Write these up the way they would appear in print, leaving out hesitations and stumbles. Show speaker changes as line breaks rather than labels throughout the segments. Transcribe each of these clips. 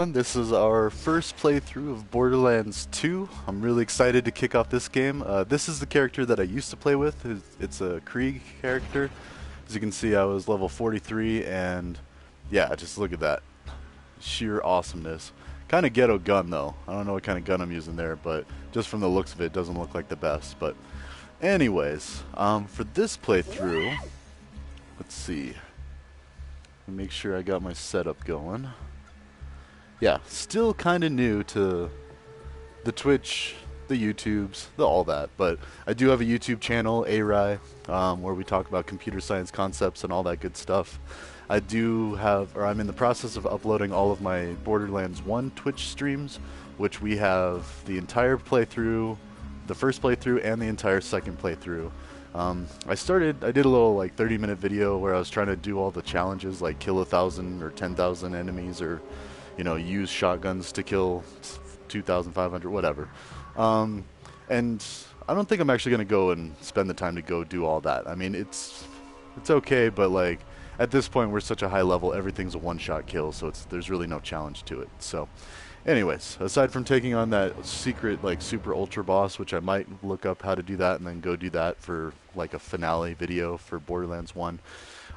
This is our first playthrough of Borderlands 2. I'm really excited to kick off this game. This is the character that I used to play with. It's a Krieg character. As you can see, I was level 43, and yeah, just look at that. Sheer awesomeness. Kind of ghetto gun, though. I don't know what kind of gun I'm using there, but just from the looks of it, it doesn't look like the best. But anyways, for this playthrough, let's see. Make sure I got my setup going. Yeah, still kind of new to the Twitch, the YouTubes, all that. But I do have a YouTube channel, A-Rye, where we talk about computer science concepts and all that good stuff. I'm in the process of uploading all of my Borderlands 1 Twitch streams, which we have the entire playthrough, the first playthrough, and the entire second playthrough. I did a little like 30-minute video where I was trying to do all the challenges, like kill 1,000 or 10,000 enemies, or use shotguns to kill 2,500, whatever. And I don't think I'm actually going to go and spend the time to go do all that. I mean, it's okay, but like at this point we're such a high level, everything's a one-shot kill, so there's really no challenge to it. So anyways, aside from taking on that secret like super ultra boss, which I might look up how to do that and then go do that for like a finale video for Borderlands 1,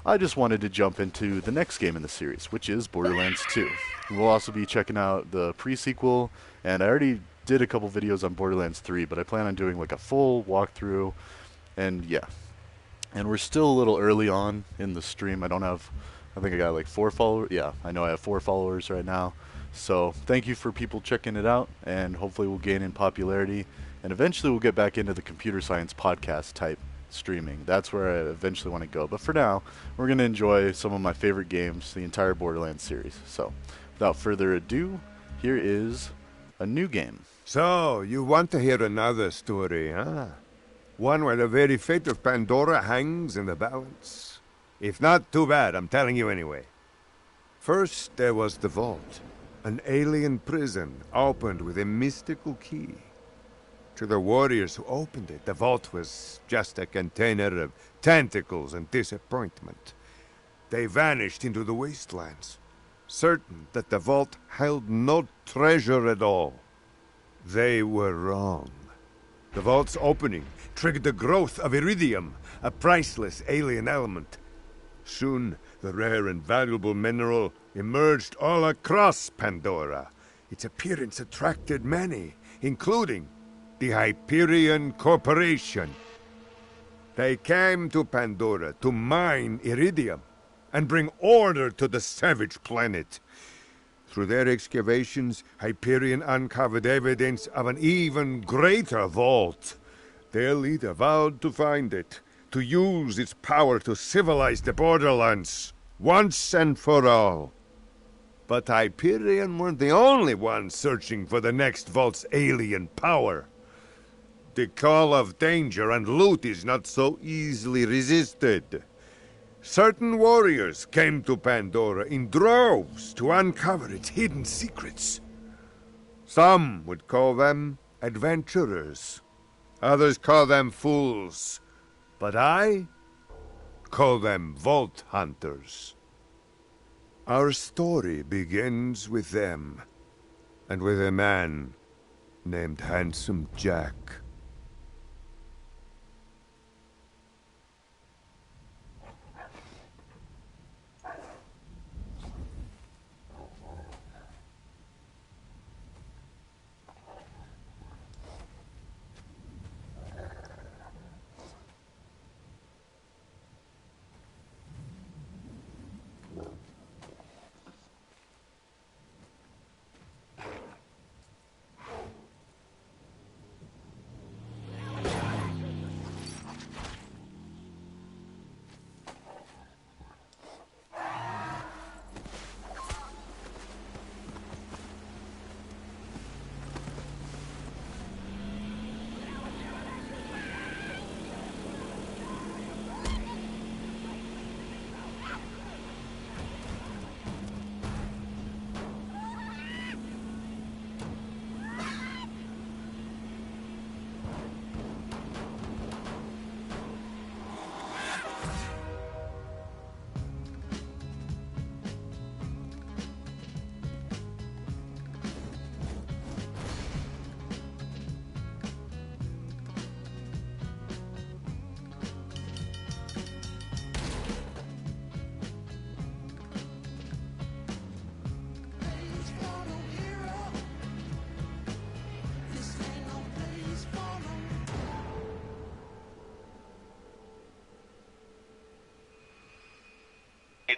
I just wanted to jump into the next game in the series, which is Borderlands 2. We'll also be checking out the pre-sequel, and I already did a couple videos on Borderlands 3, but I plan on doing like a full walkthrough, and yeah. And we're still a little early on in the stream. I think I got like 4 followers. Yeah, I know I have 4 followers right now. So thank you for people checking it out, and hopefully we'll gain in popularity, and eventually we'll get back into the computer science podcast type streaming. That's where I eventually want to go. But for now, we're going to enjoy some of my favorite games, the entire Borderlands series. So without further ado, here is a new game.
So, you want to hear another story, huh? One where the very fate of Pandora hangs in the balance? If not, too bad, I'm telling you anyway. First, there was the Vault, an alien prison opened with a mystical key. To the warriors who opened it, the Vault was just a container of tentacles and disappointment. They vanished into the wastelands, certain that the Vault held no treasure at all. They were wrong. The Vault's opening triggered the growth of iridium, a priceless alien element. Soon, the rare and valuable mineral emerged all across Pandora. Its appearance attracted many, including the Hyperion Corporation. They came to Pandora to mine iridium and bring order to the savage planet. Through their excavations, Hyperion uncovered evidence of an even greater vault. Their leader vowed to find it, to use its power to civilize the Borderlands, once and for all. But Hyperion weren't the only ones searching for the next vault's alien power. The call of danger and loot is not so easily resisted. Certain warriors came to Pandora in droves to uncover its hidden secrets. Some would call them adventurers. Others call them fools. But I call them Vault Hunters. Our story begins with them, and with a man named Handsome Jack.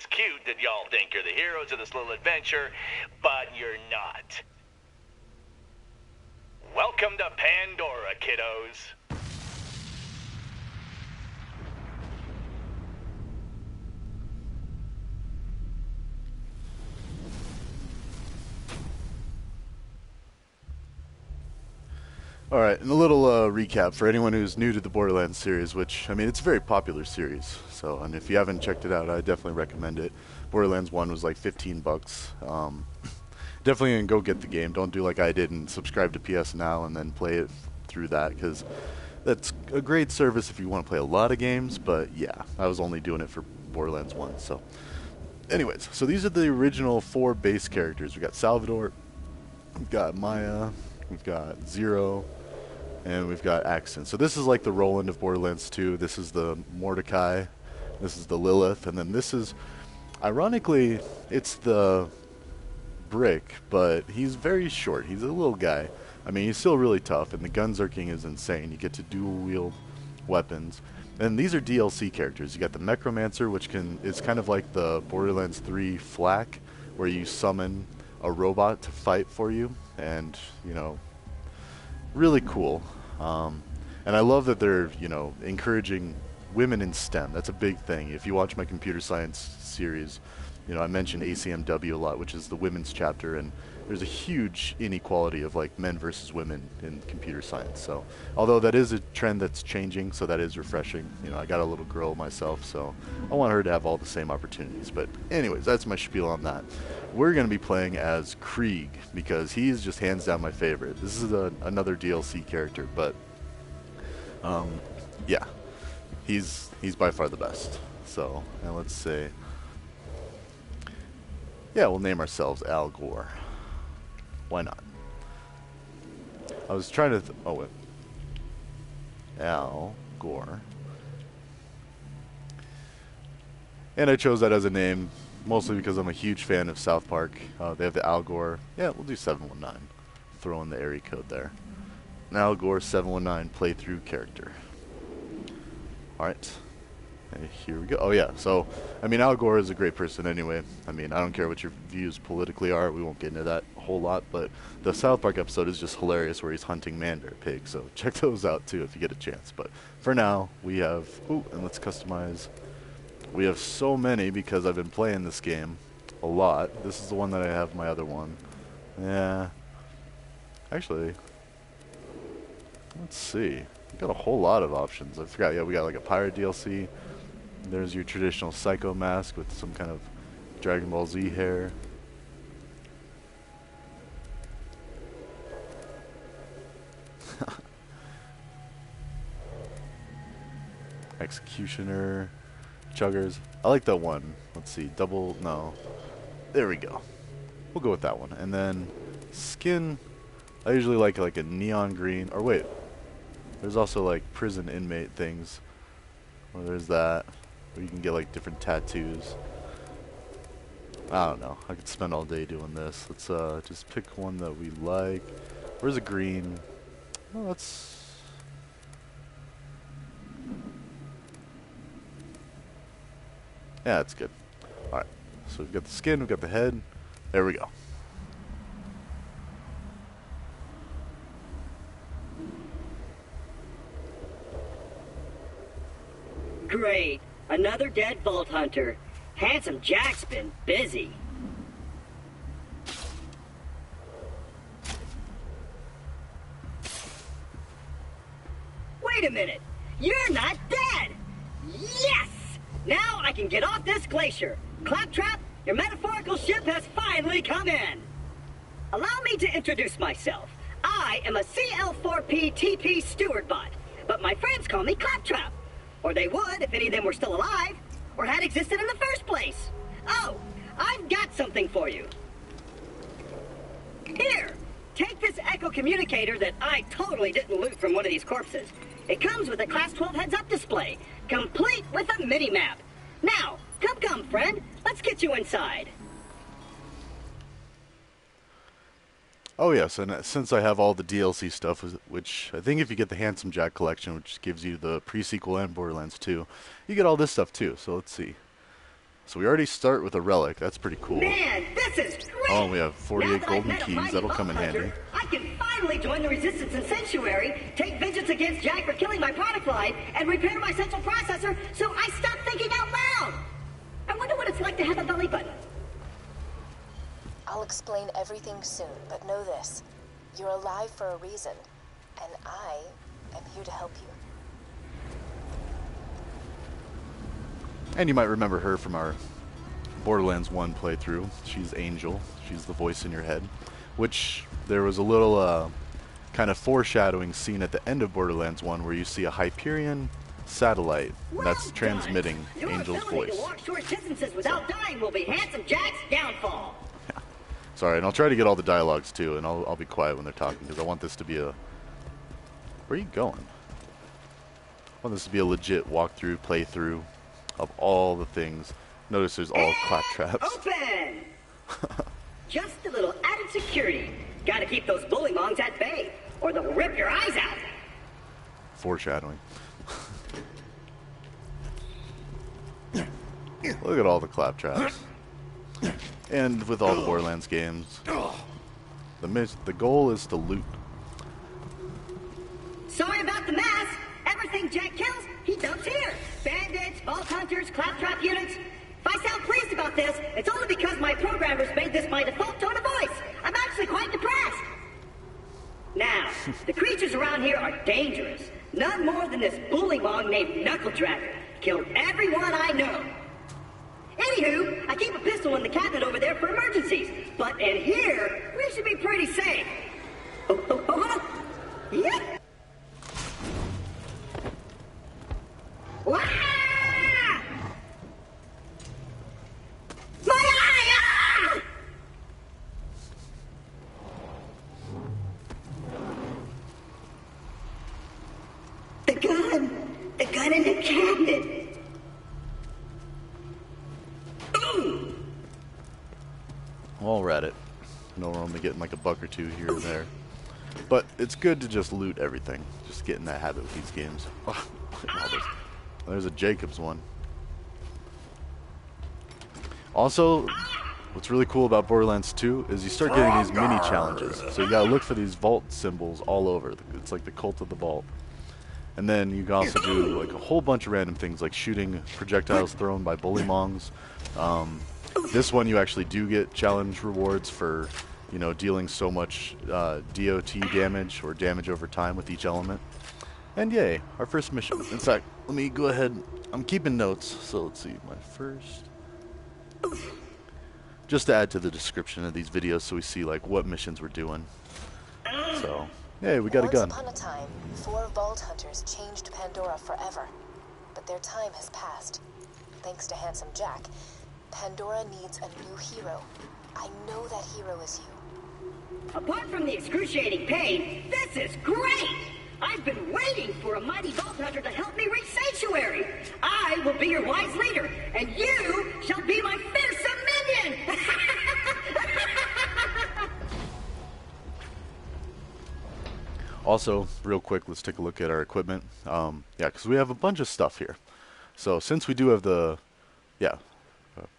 it's cute that y'all think you're the heroes of this little adventure, but you're not. Welcome to Pandora, kiddos.
Alright, and a little recap for anyone who's new to the Borderlands series, which, I mean, it's a very popular series. So, and if you haven't checked it out, I definitely recommend it. Borderlands 1 was like 15 bucks. Definitely go get the game. Don't do like I did and subscribe to PS Now and then play it through that, because that's a great service if you want to play a lot of games, but yeah, I was only doing it for Borderlands 1, so. Anyways, so these are the original 4 base characters. We got Salvador, we've got Maya, we've got Zero, and we've got Axton. So this is like the Roland of Borderlands 2. This is the Mordecai. This is the Lilith. And then this is, ironically, it's the Brick, but he's very short. He's a little guy. I mean, he's still really tough, and the gunzerking is insane. You get to dual-wield weapons. And these are DLC characters. You got the Necromancer, which is kind of like the Borderlands 3 Flak, where you summon a robot to fight for you, and, you know, really cool. And I love that they're, you know, encouraging women in STEM. That's a big thing. If you watch my computer science series, you know, I mentioned ACMW a lot, which is the women's chapter, and there's a huge inequality of like men versus women in computer science. So, although that is a trend that's changing, so that is refreshing. You know, I got a little girl myself, so I want her to have all the same opportunities. But anyways, that's my spiel on that. We're going to be playing as Krieg, because he's just hands down my favorite. This is another DLC character, but yeah, he's by far the best. So, and let's say, yeah, we'll name ourselves Al Gore. Why not? I was trying to oh wait, Al Gore, and I chose that as a name mostly because I'm a huge fan of South Park. They have the Al Gore. Yeah, we'll do 719. Throw in the area code there. An Al Gore 719 playthrough character. Alright. Here we go. Oh yeah, so, I mean, Al Gore is a great person anyway. I mean, I don't care what your views politically are. We won't get into that a whole lot, but the South Park episode is just hilarious where he's hunting Mandarin Pig, so check those out too if you get a chance. But for now, we have, and let's customize. We have so many because I've been playing this game a lot. This is the one that I have my other one. Yeah. Actually, let's see. We got a whole lot of options. I forgot, yeah, we got like a pirate DLC. There's your traditional Psycho mask with some kind of Dragon Ball Z hair. Executioner. Chuggers. I like that one. Let's see. Double. No. There we go. We'll go with that one. And then skin. I usually like a neon green. Or wait. There's also like prison inmate things. Or there's that. Where you can get like different tattoos. I don't know. I could spend all day doing this. Let's just pick one that we like. Where's a green? Oh, let's. Yeah, that's good. Alright. So we've got the skin, we've got the head. There we go.
Great. Another dead Vault Hunter. Handsome Jack's been busy. Wait a minute. You're not dead! Yes! Now I can get off this glacier. Claptrap, your metaphorical ship has finally come in. Allow me to introduce myself. I am a CL4P TP steward bot, but my friends call me Claptrap. Or they would if any of them were still alive, or had existed in the first place. Oh, I've got something for you. Here, take this echo communicator that I totally didn't loot from one of these corpses. It comes with a Class 12 heads-up display, complete with a mini-map. Now, come, friend. Let's get you inside.
Oh yes, and since I have all the DLC stuff, which I think if you get the Handsome Jack collection, which gives you the pre-sequel and Borderlands 2, you get all this stuff too. So let's see. So we already start with a relic. That's pretty cool.
Man, this is great!
Oh, and we have
Now
48
that I've
golden
met a
keys.
mighty
That'll
vault
come in
hunter,
handy.
I can finally join the resistance in Sanctuary, take vengeance against Jack for killing my product line, and repair my central processor so I stop thinking out loud! I wonder what it's like to have a belly button.
I'll explain everything soon, but know this. You're alive for a reason, and I am here to help you.
And you might remember her from our Borderlands 1 playthrough. She's Angel. She's the voice in your head. Which, there was a little kind of foreshadowing scene at the end of Borderlands 1 where you see a Hyperion satellite that's transmitting
Your
Angel's
ability
voice.
to walk short distances without dying will be Handsome Jack's downfall.
Sorry, and I'll try to get all the dialogues too, and I'll be quiet when they're talking because I want this to be a... Where are you going? I want this to be a legit walkthrough, playthrough of all the things. Notice there's all claptraps.
Open! Just a little added security. Gotta keep those bullymongs at bay, or they'll rip your eyes out.
Foreshadowing. Look at all the claptraps. And with all the Borderlands games, the goal is to loot.
Sorry about the mess. Everything Jack kills, he dumps here. Bandits, vault hunters, claptrap units. If I sound pleased about this, it's only because my programmers made this my default tone of voice. I'm actually quite depressed. Now, the creatures around here are dangerous. None more than this bullymong named Knuckle Dragger. Killed everyone I know. Anywho, I keep a pistol in the cabinet over there for emergencies. But in here, we should be pretty safe. Oh, hold on. Yep. Wah! My eye! Ah! The gun in the cabinet. Ooh.
While we're at it, I know we're only getting like a buck or two here or there. But it's good to just loot everything. Just get in that habit with these games. Oh, there's a Jacobs one. Also, what's really cool about Borderlands 2 is you start getting these mini challenges. So you gotta look for these vault symbols all over. It's like the cult of the vault. And then you can also do like a whole bunch of random things like shooting projectiles thrown by bullymongs. This one you actually do get challenge rewards for, you know, dealing so much DOT damage or damage over time with each element. And yay, our first mission. In fact, let me go ahead. I'm keeping notes, so let's see. My first... Just to add to the description of these videos so we see like what missions we're doing. So, hey, we got a gun.
Once upon a time, 4 vault hunters changed Pandora forever. But their time has passed. Thanks to Handsome Jack, Pandora needs a new hero. I know that hero is you.
Apart from the excruciating pain, this is great! I've been waiting for a mighty vault hunter to help me reach Sanctuary. I will be your wise leader, and you shall be my fearsome minion!
Also, real quick, let's take a look at our equipment. Yeah, because we have a bunch of stuff here. So since we do have the,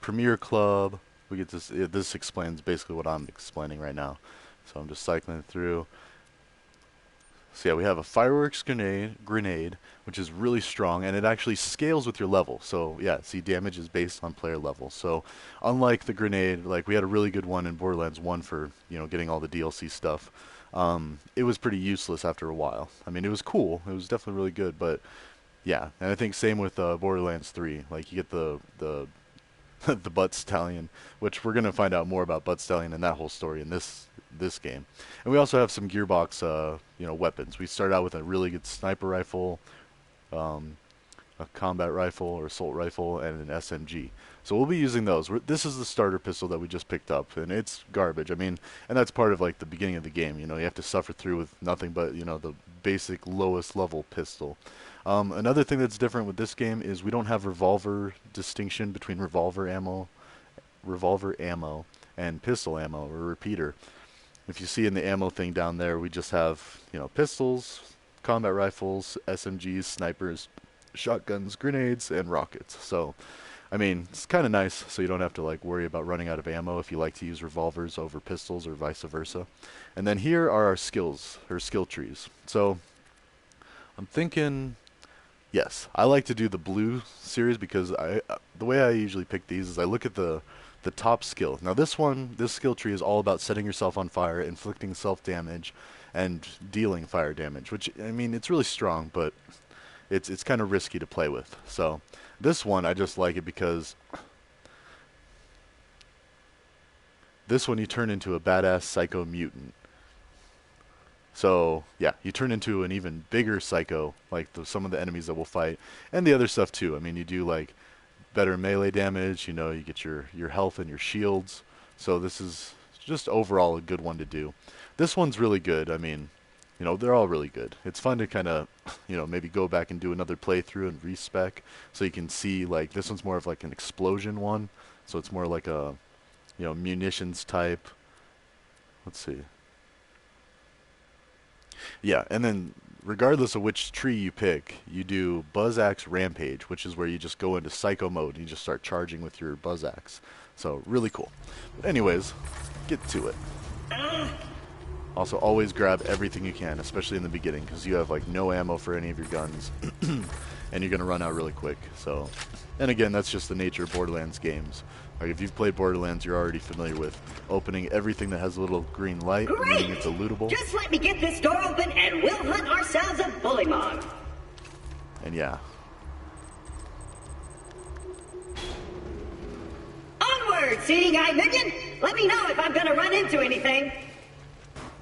Premier Club, we get this. This explains basically what I'm explaining right now. So I'm just cycling through. So yeah, we have a fireworks grenade, which is really strong, and it actually scales with your level. So yeah, see, damage is based on player level. So unlike the grenade, like we had a really good one in Borderlands 1 for, you know, getting all the DLC stuff. It was pretty useless after a while. I mean, it was cool. It was definitely really good, but yeah. And I think same with Borderlands 3. Like you get the the Butt Stallion, which we're gonna find out more about Butt Stallion and that whole story in this game. And we also have some gearbox, weapons. We start out with a really good sniper rifle, a combat rifle or assault rifle, and an SMG. So we'll be using those. This is the starter pistol that we just picked up, and it's garbage. I mean, and that's part of like the beginning of the game. You know, you have to suffer through with nothing but, you know, the basic lowest level pistol. Another thing that's different with this game is we don't have revolver distinction between revolver ammo, and pistol ammo or repeater. If you see in the ammo thing down there, we just have, you know, pistols, combat rifles, SMGs, snipers, shotguns, grenades, and rockets. So I mean, it's kind of nice, so you don't have to like worry about running out of ammo if you like to use revolvers over pistols or vice versa. And then here are our skills, or skill trees. So I'm thinking, yes, I like to do the blue series because the way I usually pick these is I look at the top skill. Now this skill tree is all about setting yourself on fire, inflicting self-damage, and dealing fire damage, which, I mean, it's really strong, but it's kind of risky to play with. So this one, I just like it because this one you turn into a badass psycho mutant. So yeah, you turn into an even bigger psycho, like some of the enemies that we'll fight, and the other stuff too. I mean, you do like better melee damage, you know, you get your health and your shields. So this is just overall a good one to do. This one's really good. I mean, you know, they're all really good. It's fun to kind of, you know, maybe go back and do another playthrough and respec so you can see, like, this one's more of like an explosion one. So it's more like a, you know, munitions type. Let's see. Yeah, and then regardless of which tree you pick, you do Buzz Axe Rampage, which is where you just go into psycho mode and you just start charging with your Buzz Axe. So really cool. But anyways, get to it. Also, always grab everything you can, especially in the beginning, because you have like no ammo for any of your guns, and you're gonna run out really quick. So, and again, that's just the nature of Borderlands games. Like if you've played Borderlands, you're already familiar with opening everything that has a little green light, meaning it's a lootable.
Just let me get this door open, and we'll hunt ourselves a bullymong.
And yeah.
Onward, seeing eye minion. Let me know if I'm gonna run into anything.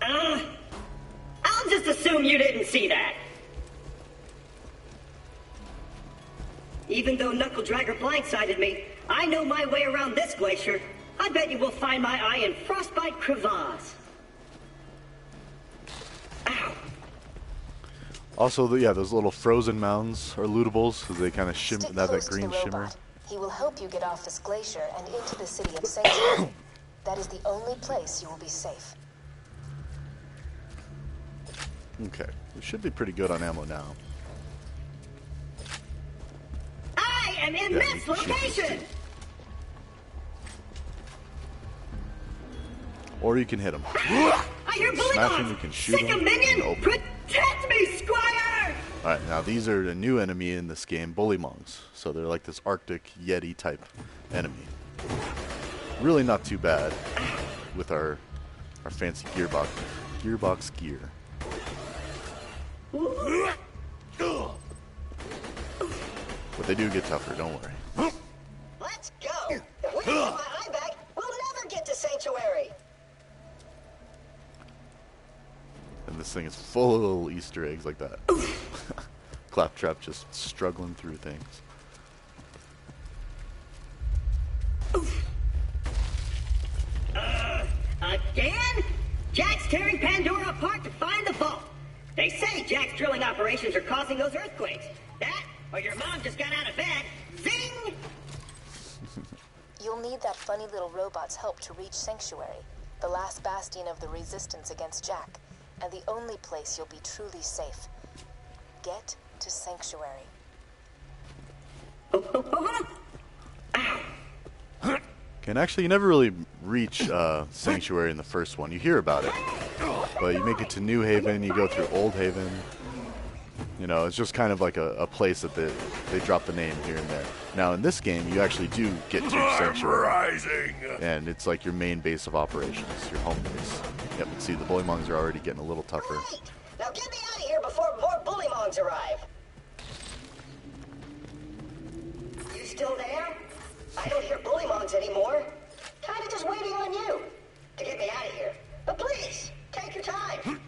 I'll just assume you didn't see that. Even though Knuckle Dragger blindsided me, I know my way around this glacier. I bet you will find my eye in Frostbite Crevasse. Ow.
Also, yeah, those little frozen mounds are lootables because they kind of shimmer,
Stick
have that
close to
green
the
shimmer.
robot. He will help you get off this glacier and into the city of Sanctuary. That is the only place you will be safe.
Okay, we should be pretty good on ammo now.
I am in
Yeah,
this location!
Or you can hit them.
I hear
Smash him,
bullymong!
you can shoot
Sick
him,
of
you can
minion!
open.
Protect me, Squire!
Alright, now these are a new enemy in this game, bullymongs. So they're like this Arctic Yeti type enemy. Really not too bad with our fancy gearbox gear. But they do get tougher, don't worry.
Let's go! If we don't get my eye back, we'll never get to Sanctuary!
And this thing is full of little Easter eggs like that. Claptrap just struggling through things.
Again? Jack's tearing Pandora apart to find the vault. They say Jack's drilling operations are causing those earthquakes. That, or your mom just got out of bed. Zing!
You'll need that funny little robot's help to reach Sanctuary, the last bastion of the resistance against Jack, and the only place you'll be truly safe. Get to Sanctuary.
And actually, you never really reach Sanctuary in the first one. You hear about it. But you make it to New Haven, you go through Old Haven. You know, it's just kind of like a place that they drop the name here and there. Now, in this game, you actually do get to Sanctuary. And it's like your main base of operations, your home base. Yep, and see, the bullymongs are already getting a little tougher.
Great! Now get me out of here before more bullymongs arrive. You still there? I don't hear bullymongs anymore. Kinda just waiting on you to get me out of here. But please, take your time.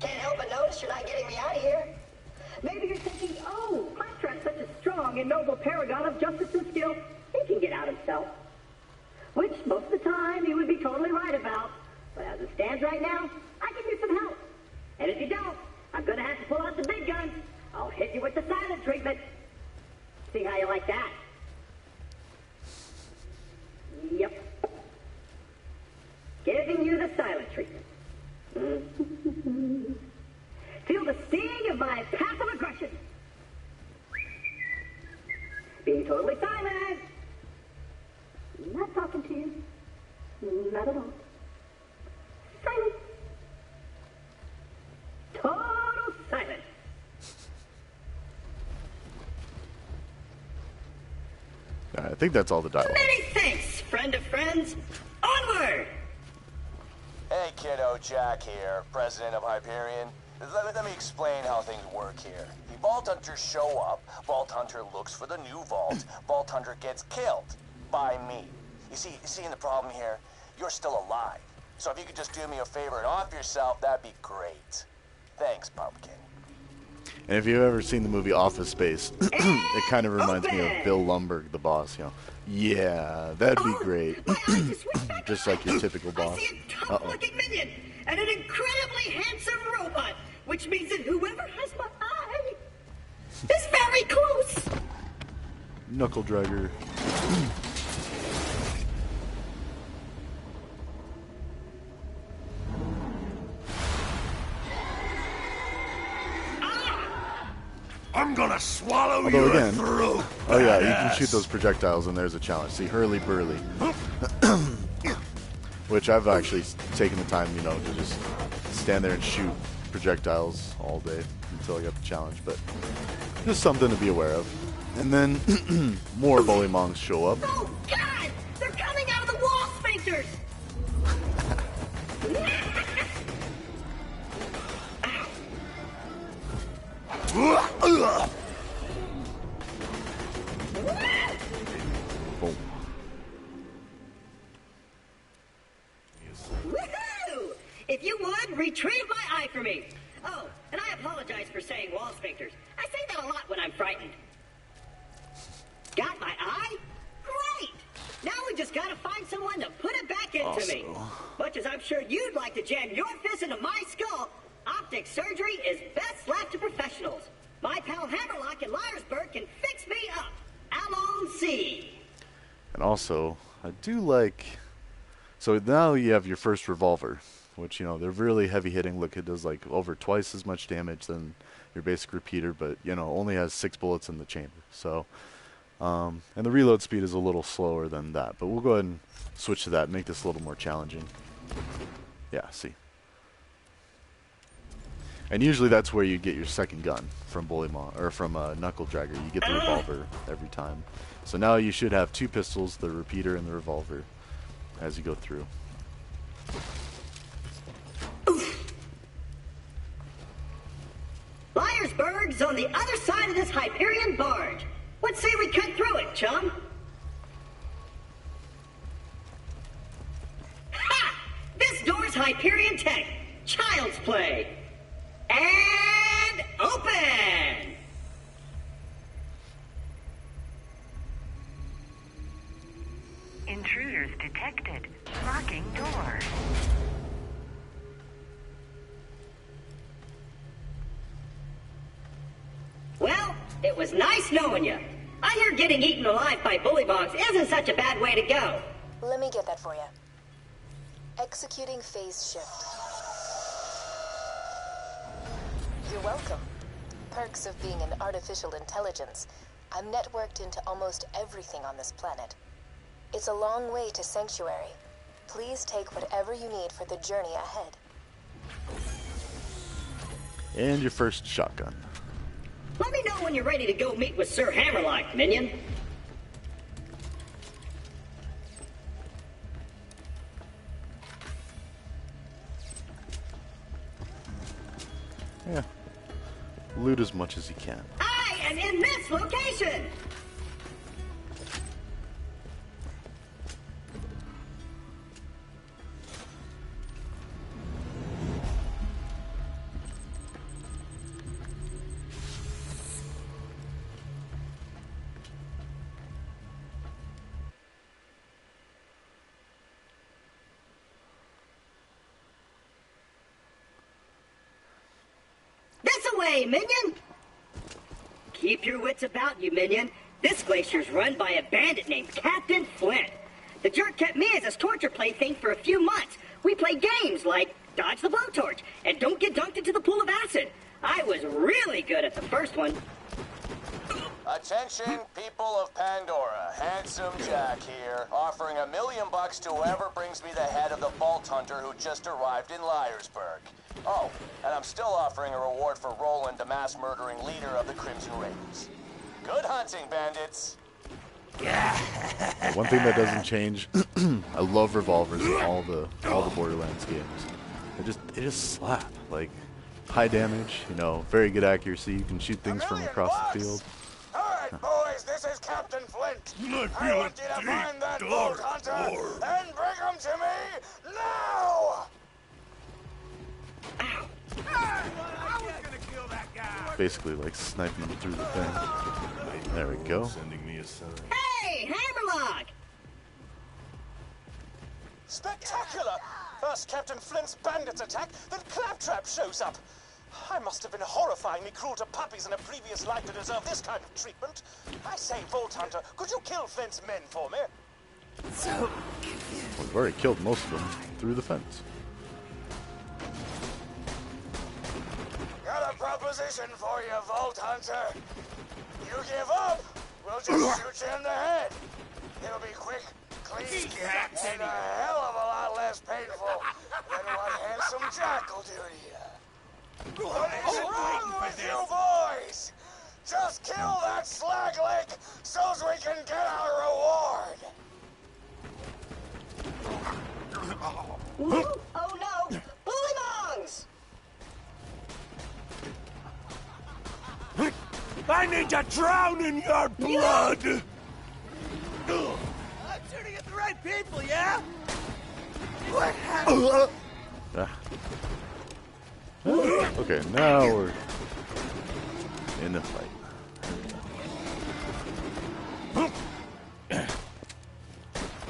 Can't help but notice you're not getting me out of here. Maybe you're thinking, oh, Claptrap's such a strong and noble paragon of justice and skill, he can get out himself. Which, most of the time, you would be totally right about. But as it stands right now, I can use some help. And if you don't, I'm gonna have to pull out the big guns. I'll hit you with the silent treatment. See how you like that? Yep. Giving you the silent treatment. Feel the sting of my passive aggression. Being totally silent.
think that's all the dialogue.
Many thanks, friend of friends. Onward!
Hey kiddo, Jack here, president of Hyperion. Let me explain how things work here. The Vault Hunters show up, Vault Hunter looks for the new vault, Vault Hunter gets killed by me. You see the problem here? You're still alive. So if you could just do me a favor and off yourself, that'd be great. Thanks, Pumpkin.
And if you've ever seen the movie Office Space, it kind of reminds me of Bill Lumbergh, the boss, you know. Yeah, that'd be great. Just like your typical boss.
I see a tough-looking minion and an incredibly handsome robot, which means that whoever has my eye is very close.
Knuckle dragger.
I'm gonna swallow
Although
your
again,
throat.
oh yeah, you can shoot those projectiles, and there's a challenge. See, hurly burly, which I've actually taken the time, you know, to just stand there and shoot projectiles all day until I got the challenge. But just something to be aware of. And then more bullymongs show up.
Oh God! They're coming out of the wall sphincters.
Boom.
Woohoo! If you would, retrieve my eye for me. Oh, and I apologize for saying wall sphincters. I say that a lot when I'm frightened. Got my eye? Great! Now we just gotta find someone to put it back into me. Much as I'm sure you'd like to jam your fist into my skull, optic surgery is best left to professionals. My pal Hammerlock in Liarsburg can fix me up. Allons-y.
And also, I do like... So now you have your first revolver, which, you know, they're really heavy hitting. Look, it does like over twice as much damage than your basic repeater, but, you know, only has 6 bullets in the chamber. So, and the reload speed is a little slower than that. But we'll go ahead and switch to that and make this a little more challenging. Yeah, see. And usually that's where you get your second gun from Bullymon, or from Knuckle Dragger. You get the revolver every time. So now you should have 2 pistols, the repeater and the revolver, as you go through.
Liarsburg's on the other side of this Hyperion barge. Let's say we cut through it, chum. Ha! This door's Hyperion tech. Child's play. And open!
Intruders detected. Locking door.
Well, it was nice knowing you. I hear getting eaten alive by bullymongs isn't such a bad way to go.
Let me get that for you. Executing phase shift. You're welcome. Perks of being an artificial intelligence. I'm networked into almost everything on this planet. It's a long way to Sanctuary. Please take whatever you need for the journey ahead.
And your first shotgun.
Let me know when you're ready to go meet with Sir Hammerlock, minion.
Yeah. Loot as much as you can.
I am in this location! This away, minion! Keep your wits about you, minion. This glacier's run by a bandit named Captain Flint. The jerk kept me as his torture plaything for a few months. We played games like Dodge the Blowtorch and Don't Get Dunked into the Pool of Acid. I was really good at the first one.
Attention, people of Pandora. Handsome Jack here, offering $1 million to whoever brings me the head of the Vault Hunter who just arrived in Liarsburg. Oh, and I'm still offering a reward for Roland, the mass-murdering leader of the Crimson Raiders. Good hunting, bandits.
One thing that doesn't change, I love revolvers in all the Borderlands games. They just slap. Like high damage, you know, very good accuracy. You can shoot things from across the field.
All right, boys, this is Captain Flint. I want you to find that Vault Hunter and bring him to me now.
Basically like sniping them through the thing. There we go.
Hey, Hammerlock!
Spectacular! First Captain Flint's bandits attack, then Claptrap shows up. I must have been horrifyingly cruel to puppies in a previous life to deserve this kind of treatment. I say, Vault Hunter, could you kill Flint's men for me?
Well, we've already killed most of them through the fence.
Got a proposition for you, Vault Hunter. You give up, we'll just shoot you in the head. It'll be quick, clean, and a hell of a lot less painful than what Handsome Jack will do to you. What is wrong with you boys? Just kill that slag lick so we can get our reward.
Oh no! Bullywongs!
I need to drown in your blood!
I'm shooting at the right people, yeah? What
Okay, now we're in a fight.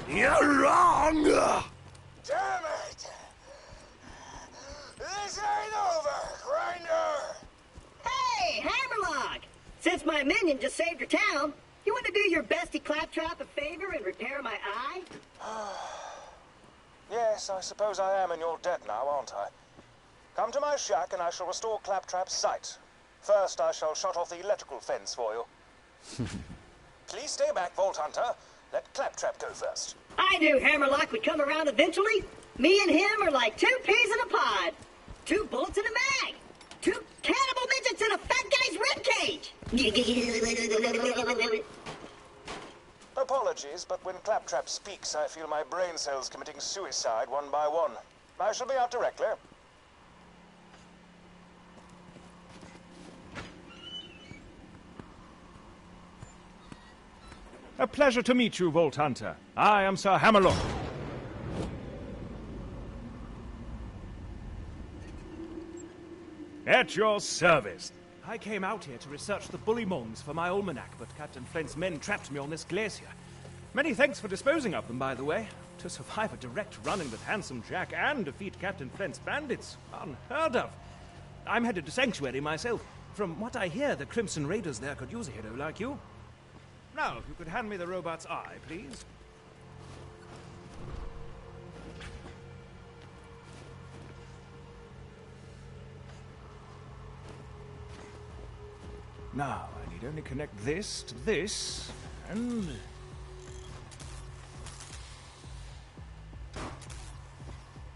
You're wrong!
Damn it! This ain't over, Grinder!
Hey, Hammerlock! Since my minion just saved your town, you want to do your bestie Claptrap a favor and repair my eye?
Yes, I suppose I am in your debt now, aren't I? Come to my shack and I shall restore Claptrap's sight. First, I shall shut off the electrical fence for you. Please stay back, Vault Hunter. Let Claptrap go first.
I knew Hammerlock would come around eventually. Me and him are like two peas in a pod. 2 bullets in a mag. 2 cannibal midgets in a fat guy's ribcage.
Apologies, but when Claptrap speaks, I feel my brain cells committing suicide one by one. I shall be out directly.
A pleasure to meet you, Vault Hunter. I am Sir Hammerlock. At your service. I came out here to research the Bullymongs for my almanac, but Captain Flint's men trapped me on this glacier. Many thanks for disposing of them, by the way. To survive a direct run-in with Handsome Jack and defeat Captain Flint's bandits, unheard of. I'm headed to Sanctuary myself. From what I hear, the Crimson Raiders there could use a hero like you. Now, if you could hand me the robot's eye, please. Now, I need only connect this to this, and...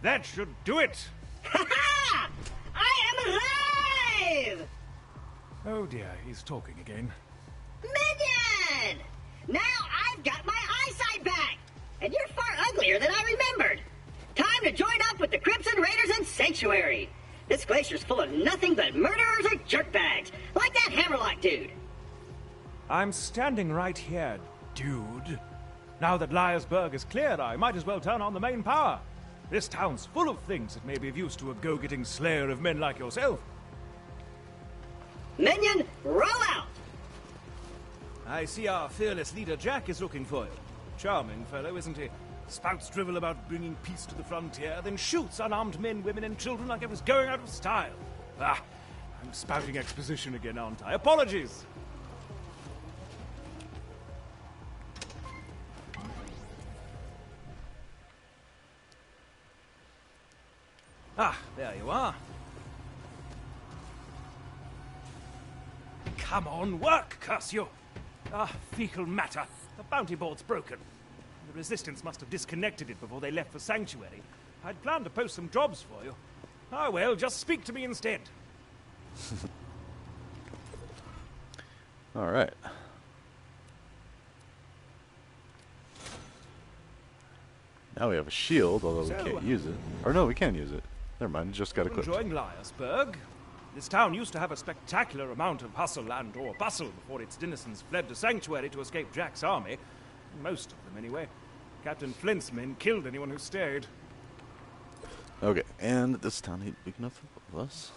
that should do it!
Ha-ha! I am alive!
Oh dear, he's talking again.
Minion! Now I've got my eyesight back! And you're far uglier than I remembered! Time to join up with the Crimson Raiders in Sanctuary! This glacier's full of nothing but murderers or jerkbags, like that Hammerlock dude!
I'm standing right here, dude. Now that Liarsburg is cleared, I might as well turn on the main power. This town's full of things that may be of use to a go-getting slayer of men like yourself.
Minion, roll out!
I see our fearless leader Jack is looking for you. Charming fellow, isn't he? Spouts drivel about bringing peace to the frontier, then shoots unarmed men, women, and children like it was going out of style. Ah, I'm spouting exposition again, aren't I? Apologies! Ah, there you are. Come on, work, curse you! Ah, fecal matter. The bounty board's broken. The Resistance must have disconnected it before they left for Sanctuary. I'd planned to post some jobs for you. Ah, well, just speak to me instead.
All right. Now we have a shield, although
So,
we can't use it. Or no, we can use it. Never mind, just got equipped.
Enjoying Liarsburg? This town used to have a spectacular amount of hustle and or bustle before its denizens fled to Sanctuary to escape Jack's army. Most of them, anyway. Captain Flint's men killed anyone who stayed.
Okay, and this town ain't big enough for both of us.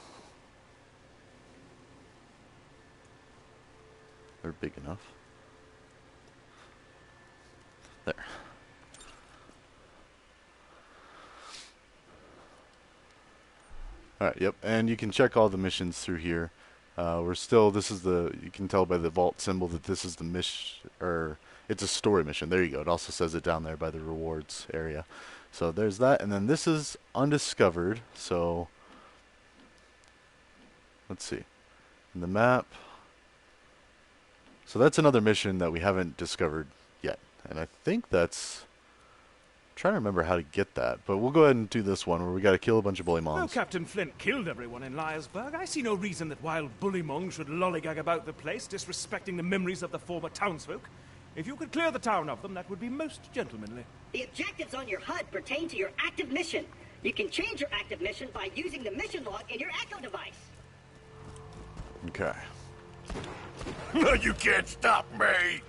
They're big enough. There. Alright, yep, and you can check all the missions through here. This is you can tell by the vault symbol that this is the mission, or it's a story mission. There you go. It also says it down there by the rewards area. So there's that, and then this is undiscovered, so let's see. In the map, so that's another mission that we haven't discovered yet, and I think that's, I'm trying to remember how to get that, but we'll go ahead and do this one where we got to kill a bunch of
Though
bullymons.
Captain Flint killed everyone in Liarsburg, I see no reason that wild bullymong should lollygag about the place, disrespecting the memories of the former townsfolk. If you could clear the town of them, that would be most gentlemanly.
The objectives on your HUD pertain to your active mission. You can change your active mission by using the mission log in your Echo device.
Okay.
You can't stop me!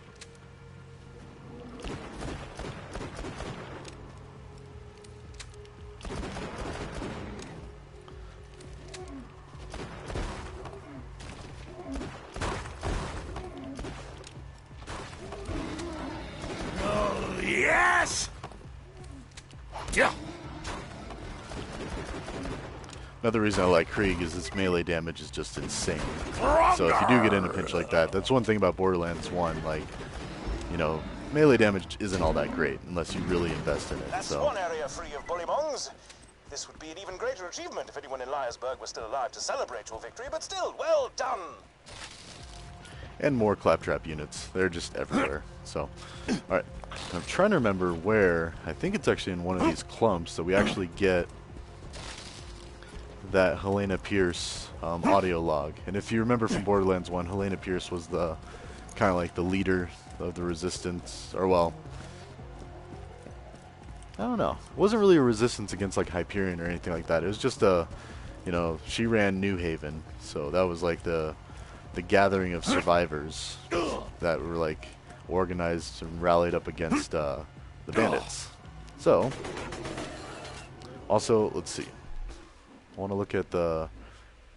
Oh, yes! Yeah.
Another reason I like Krieg is its melee damage is just insane. So if you do get in a pinch like that, that's one thing about Borderlands 1, like, you know, melee damage isn't all that great unless you really invest in it.
That's
So
one area free of bullymongs. This would be an even greater achievement if anyone in Liarsburg was still alive to celebrate your victory, but still, well done.
and more claptrap units. They're just everywhere. So, alright. I'm trying to remember where. I think it's actually in one of these clumps that we actually get that Helena Pierce audio log. And if you remember from Borderlands 1, Helena Pierce was the kind of like the leader of the resistance. Or, well, I don't know. It wasn't really a resistance against like Hyperion or anything like that. It was just a, you know, she ran New Haven. So that was like the gathering of survivors that were like organized and rallied up against the bandits. So, also, let's see. I want to look at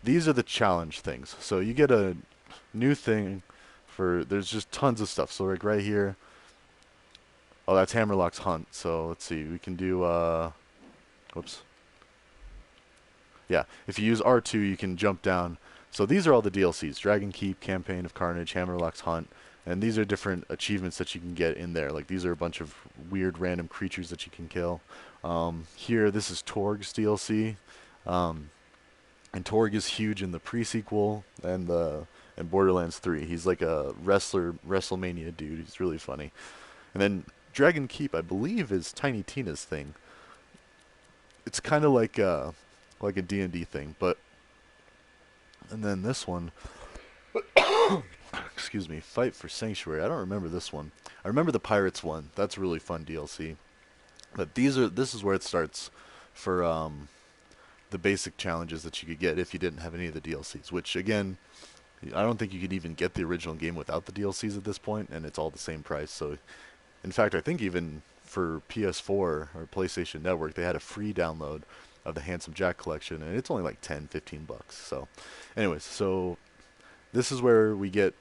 these are the challenge things. So you get a new thing for, there's just tons of stuff. So like right here, oh, that's Hammerlock's Hunt. So let's see, we can do, whoops. Yeah, if you use R2, you can jump down. So these are all the DLCs, Dragon Keep, Campaign of Carnage, Hammerlock's Hunt. And these are different achievements that you can get in there. Like these are a bunch of weird random creatures that you can kill. Here, this is Torg's DLC. And Torg is huge in the pre-sequel and Borderlands 3. He's like a WrestleMania dude. He's really funny. And then Dragon Keep, I believe, is Tiny Tina's thing. It's kind of like a D&D thing, but. And then this one. Excuse me, Fight for Sanctuary. I don't remember this one. I remember the Pirates one. That's a really fun DLC. But this is where it starts for the basic challenges that you could get if you didn't have any of the DLCs. Which again, I don't think you could even get the original game without the DLCs at this point, and it's all the same price. So, in fact, I think even for PS4 or PlayStation Network, they had a free download of the Handsome Jack collection, and it's only like $10-15 bucks. So, anyways, so this is where we get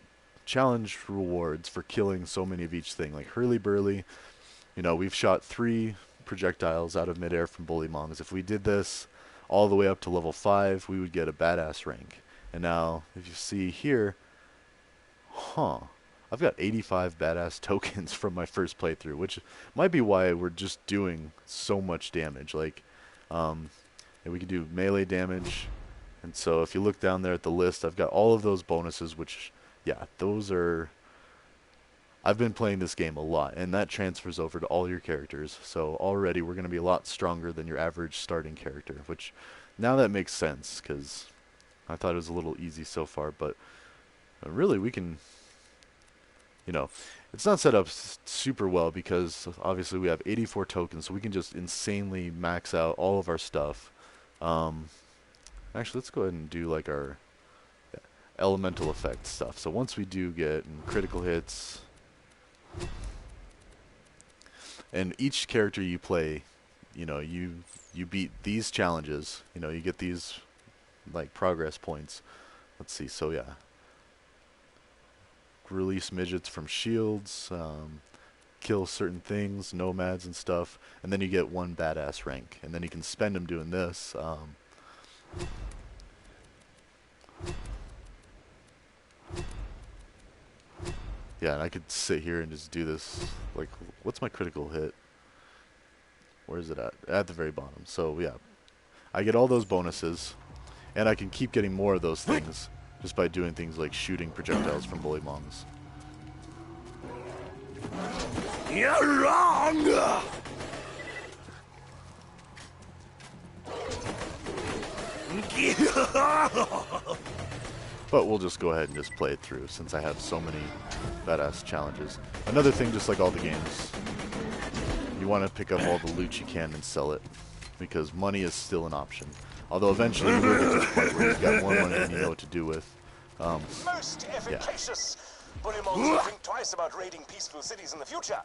challenge rewards for killing so many of each thing. Like Hurly-Burly, you know, we've shot 3 projectiles out of midair from Bullymongs. If we did this all the way up to level 5, we would get a badass rank. And now, if you see here, I've got 85 badass tokens from my first playthrough, which might be why we're just doing so much damage. Like, and we can do melee damage. And so if you look down there at the list, I've got all of those bonuses, which, yeah, those are... I've been playing this game a lot, and that transfers over to all your characters. So already we're going to be a lot stronger than your average starting character, which now that makes sense, because I thought it was a little easy so far. But really, we can you know, it's not set up super well because obviously we have 84 tokens, so we can just insanely max out all of our stuff. Actually, let's go ahead and do like our elemental effect stuff. So once we do get critical hits, and each character you play, you beat these challenges, you get these like progress points. Let's see. So yeah, release midgets from shields, kill certain things, nomads and stuff, and then you get one badass rank, and then you can spend them doing this. Yeah, and I could sit here and just do this. Like, what's my critical hit? Where is it at? At the very bottom. So yeah, I get all those bonuses, and I can keep getting more of those things just by doing things like shooting projectiles from bullymons.
You're wrong!
But we'll just go ahead and just play it through since I have so many badass challenges. Another thing, just like all the games, you want to pick up all the loot you can and sell it, because money is still an option. Although eventually you will get to the point where you've got more money than you know what to do with.
Most efficacious. Bullymons will think twice about raiding peaceful cities in the future.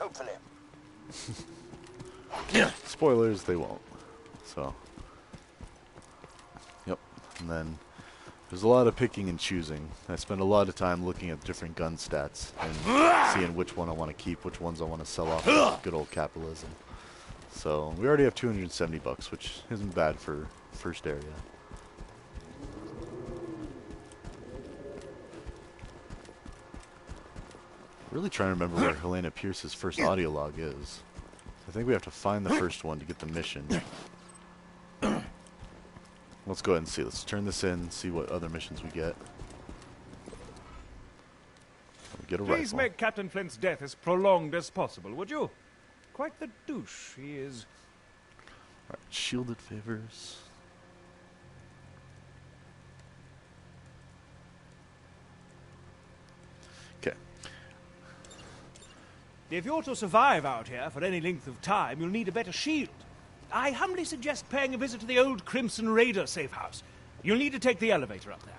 Hopefully.
Spoilers, they won't. So, yep. And then there's a lot of picking and choosing. I spend a lot of time looking at different gun stats and seeing which one I want to keep, which ones I want to sell off. Good old capitalism. So we already have 270 bucks, which isn't bad for first area. Really trying to remember where Helena Pierce's first audio log is. I think we have to find the first one to get the mission. Let's go ahead and see. Let's turn this in, see what other missions we get. We get a
Please
rifle.
make Captain Flint's death as prolonged as possible, would you? Quite the douche he is.
Alright, shielded favors. Okay.
If you're to survive out here for any length of time, you'll need a better shield. I humbly suggest paying a visit to the old Crimson Raider safe house. You'll need to take the elevator up there.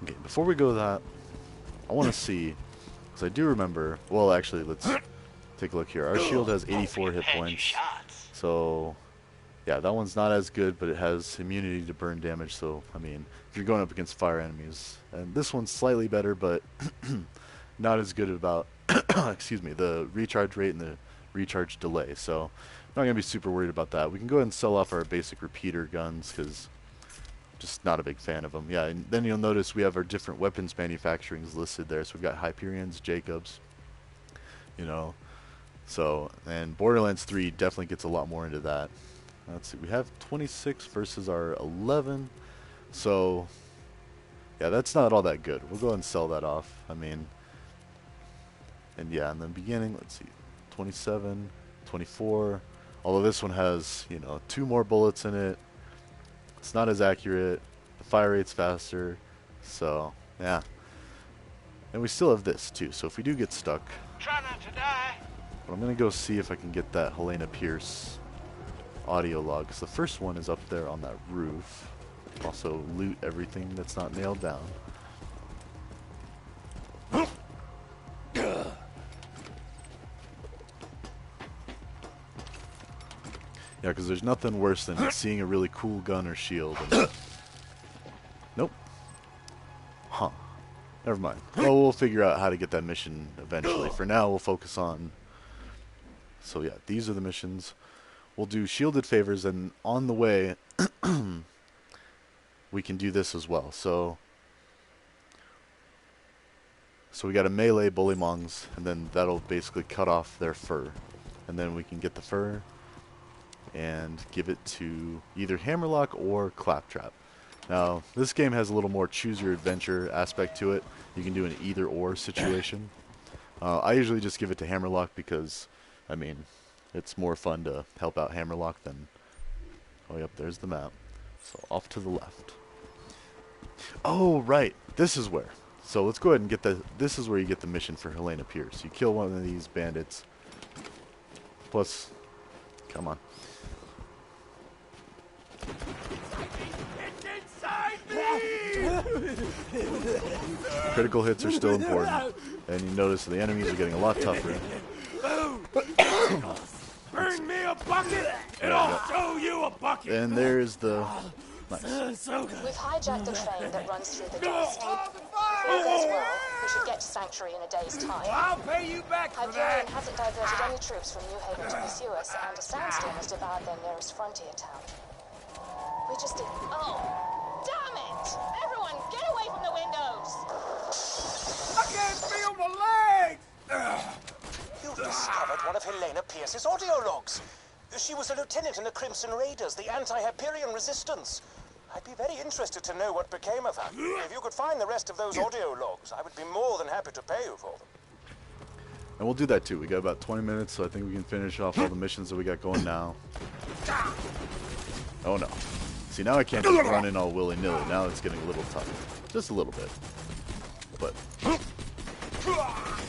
Okay, before we go that, I want to see, because I do remember, well actually, let's take a look here. Our shield has 84 hit points. So, yeah, that one's not as good, but it has immunity to burn damage, so, I mean, if you're going up against fire enemies. And this one's slightly better, but not as good about, excuse me, the recharge rate and the recharge delay, so I'm not going to be super worried about that. We can go ahead and sell off our basic repeater guns, because just not a big fan of them. Yeah, and then you'll notice we have our different weapons manufacturings listed there. So we've got Hyperions, Jacobs, so, and Borderlands 3 definitely gets a lot more into that. Let's see, we have 26 versus our 11, so yeah, that's not all that good. We'll go ahead and sell that off. I mean, and yeah, in the beginning, let's see, 27, 24, although this one has, 2 more bullets in it. It's not as accurate. The fire rate's faster. So, yeah. And we still have this, too. So if we do get stuck...
Try not to die.
But I'm going to go see if I can get that Helena Pierce audio log. Because the first one is up there on that roof. Also, loot everything that's not nailed down. Yeah, because there's nothing worse than seeing a really cool gun or shield. And nope. Huh. Never mind. Well, we'll figure out how to get that mission eventually. For now, we'll focus on... So yeah, these are the missions. We'll do shielded favors, and on the way, we can do this as well. So we got a melee bullymongs, and then that'll basically cut off their fur. And then we can get the fur and give it to either Hammerlock or Claptrap. Now, this game has a little more choose-your-adventure aspect to it. You can do an either-or situation. I usually just give it to Hammerlock because, I mean, it's more fun to help out Hammerlock than... Oh, yep, there's the map. So, off to the left. Oh, right. This is where. So let's go ahead and get the. This is where you get the mission for Helena Pierce. You kill one of these bandits. Plus, come on.
It's inside me!
Critical hits are still important, and you notice the enemies are getting a lot tougher.
Bring me a bucket, and I'll show you a bucket.
And there's the. Nice.
We've hijacked the train that runs through the dust. If all goes well, we should get to Sanctuary in a day's time.
I'll pay you back for
Hyperion
that.
hasn't diverted any troops from New Haven to pursue us, and a sandstorm has devoured their nearest frontier town. We just did.
Oh, damn it! Everyone, get away from the windows!
I can't feel my legs.
You've discovered one of Helena Pierce's audio logs. She was a lieutenant in the Crimson Raiders, the anti-Hyperion resistance. I'd be very interested to know what became of her. If you could find the rest of those audio logs, I would be more than happy to pay you for them.
And we'll do that too. We got about 20 minutes, so I think we can finish off all the missions that we got going now. Oh no. See, now I can't just run in all willy-nilly. Now it's getting a little tough. Just a little bit. But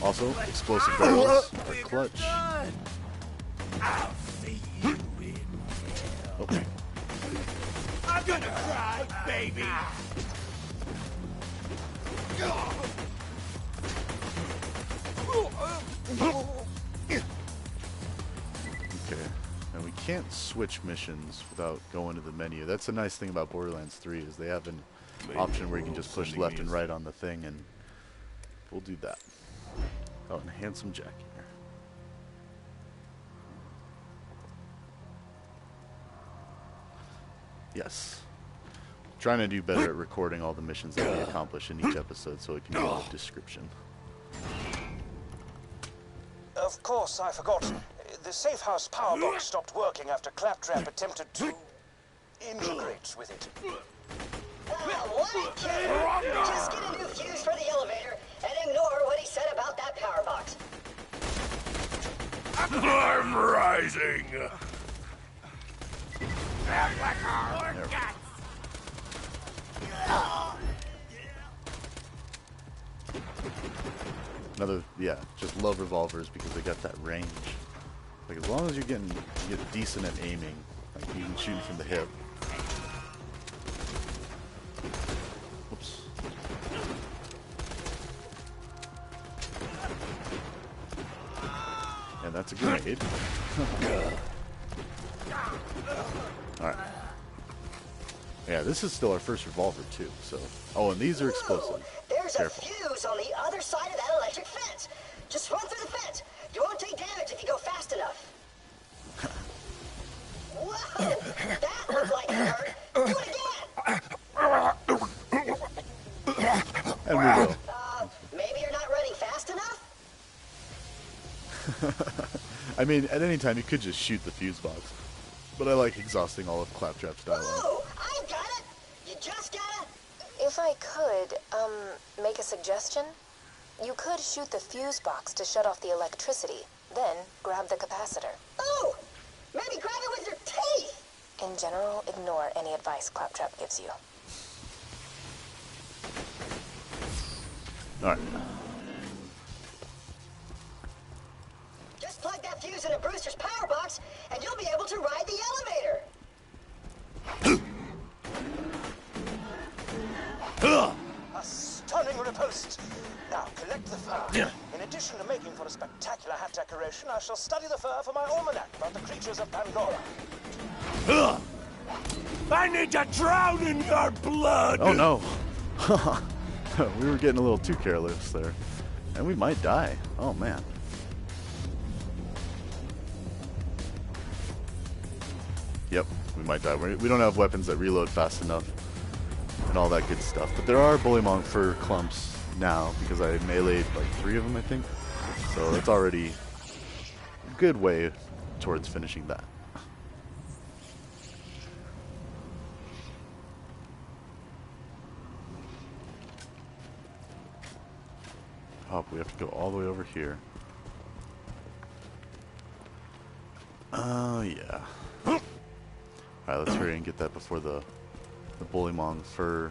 also, explosive barrels are clutch.
I'll see you in hell.
Okay.
I'm gonna cry, baby.
Okay. And we can't switch missions without going to the menu. That's the nice thing about Borderlands 3 is they have an option where you can just push left and right on the thing, and we'll do that. Oh, and Handsome Jack here. Yes. Trying to do better at recording all the missions that we accomplish in each episode so it can be a description.
Of course, I forgot. The safe house power box stopped working after Claptrap attempted to integrate with it.
What, kid? Just get a new fuse for the elevator and ignore what he said about that power box.
I'm rising.
Another, yeah, just love revolvers because they got that range. Like, as long as you get decent at aiming, like even shooting from the hip. Whoops. And that's a grenade. Alright. Yeah, this is still our first revolver, too, so... Oh, and these are explosive.
There's
Careful.
a fuse on the other side of that electric fence. Just run through the fence. You won't take damage if you go fast enough. Whoa! That looked like it hurt. Do it again!
And we will.
Maybe you're not running fast enough?
I mean, at any time, you could just shoot the fuse box. But I like exhausting all of Claptrap's dialogue.
Whoa! I got it! You just gotta...
If I could, make a suggestion, you could shoot the fuse box to shut off the electricity, then grab the capacitor.
Oh! Maybe grab it with your teeth!
In general, ignore any advice Claptrap gives you.
Alright.
Just plug that fuse into Brewster's power box, and you'll be able to ride the elevator.
A stunning riposte. Now, collect the fur. In addition to making for a spectacular hat decoration, I shall study the fur for my almanac about the creatures of Pandora.
I need to drown in your blood.
Oh no. We were getting a little too careless there. And we might die. Oh man. Yep, we might die. We don't have weapons that reload fast enough and all that good stuff. But there are bullymong fur clumps now because I meleeed like 3 of them, I think. So it's already a good way towards finishing that. Oh, we have to go all the way over here. Oh, yeah. Alright, let's hurry and get that before the bullymong fur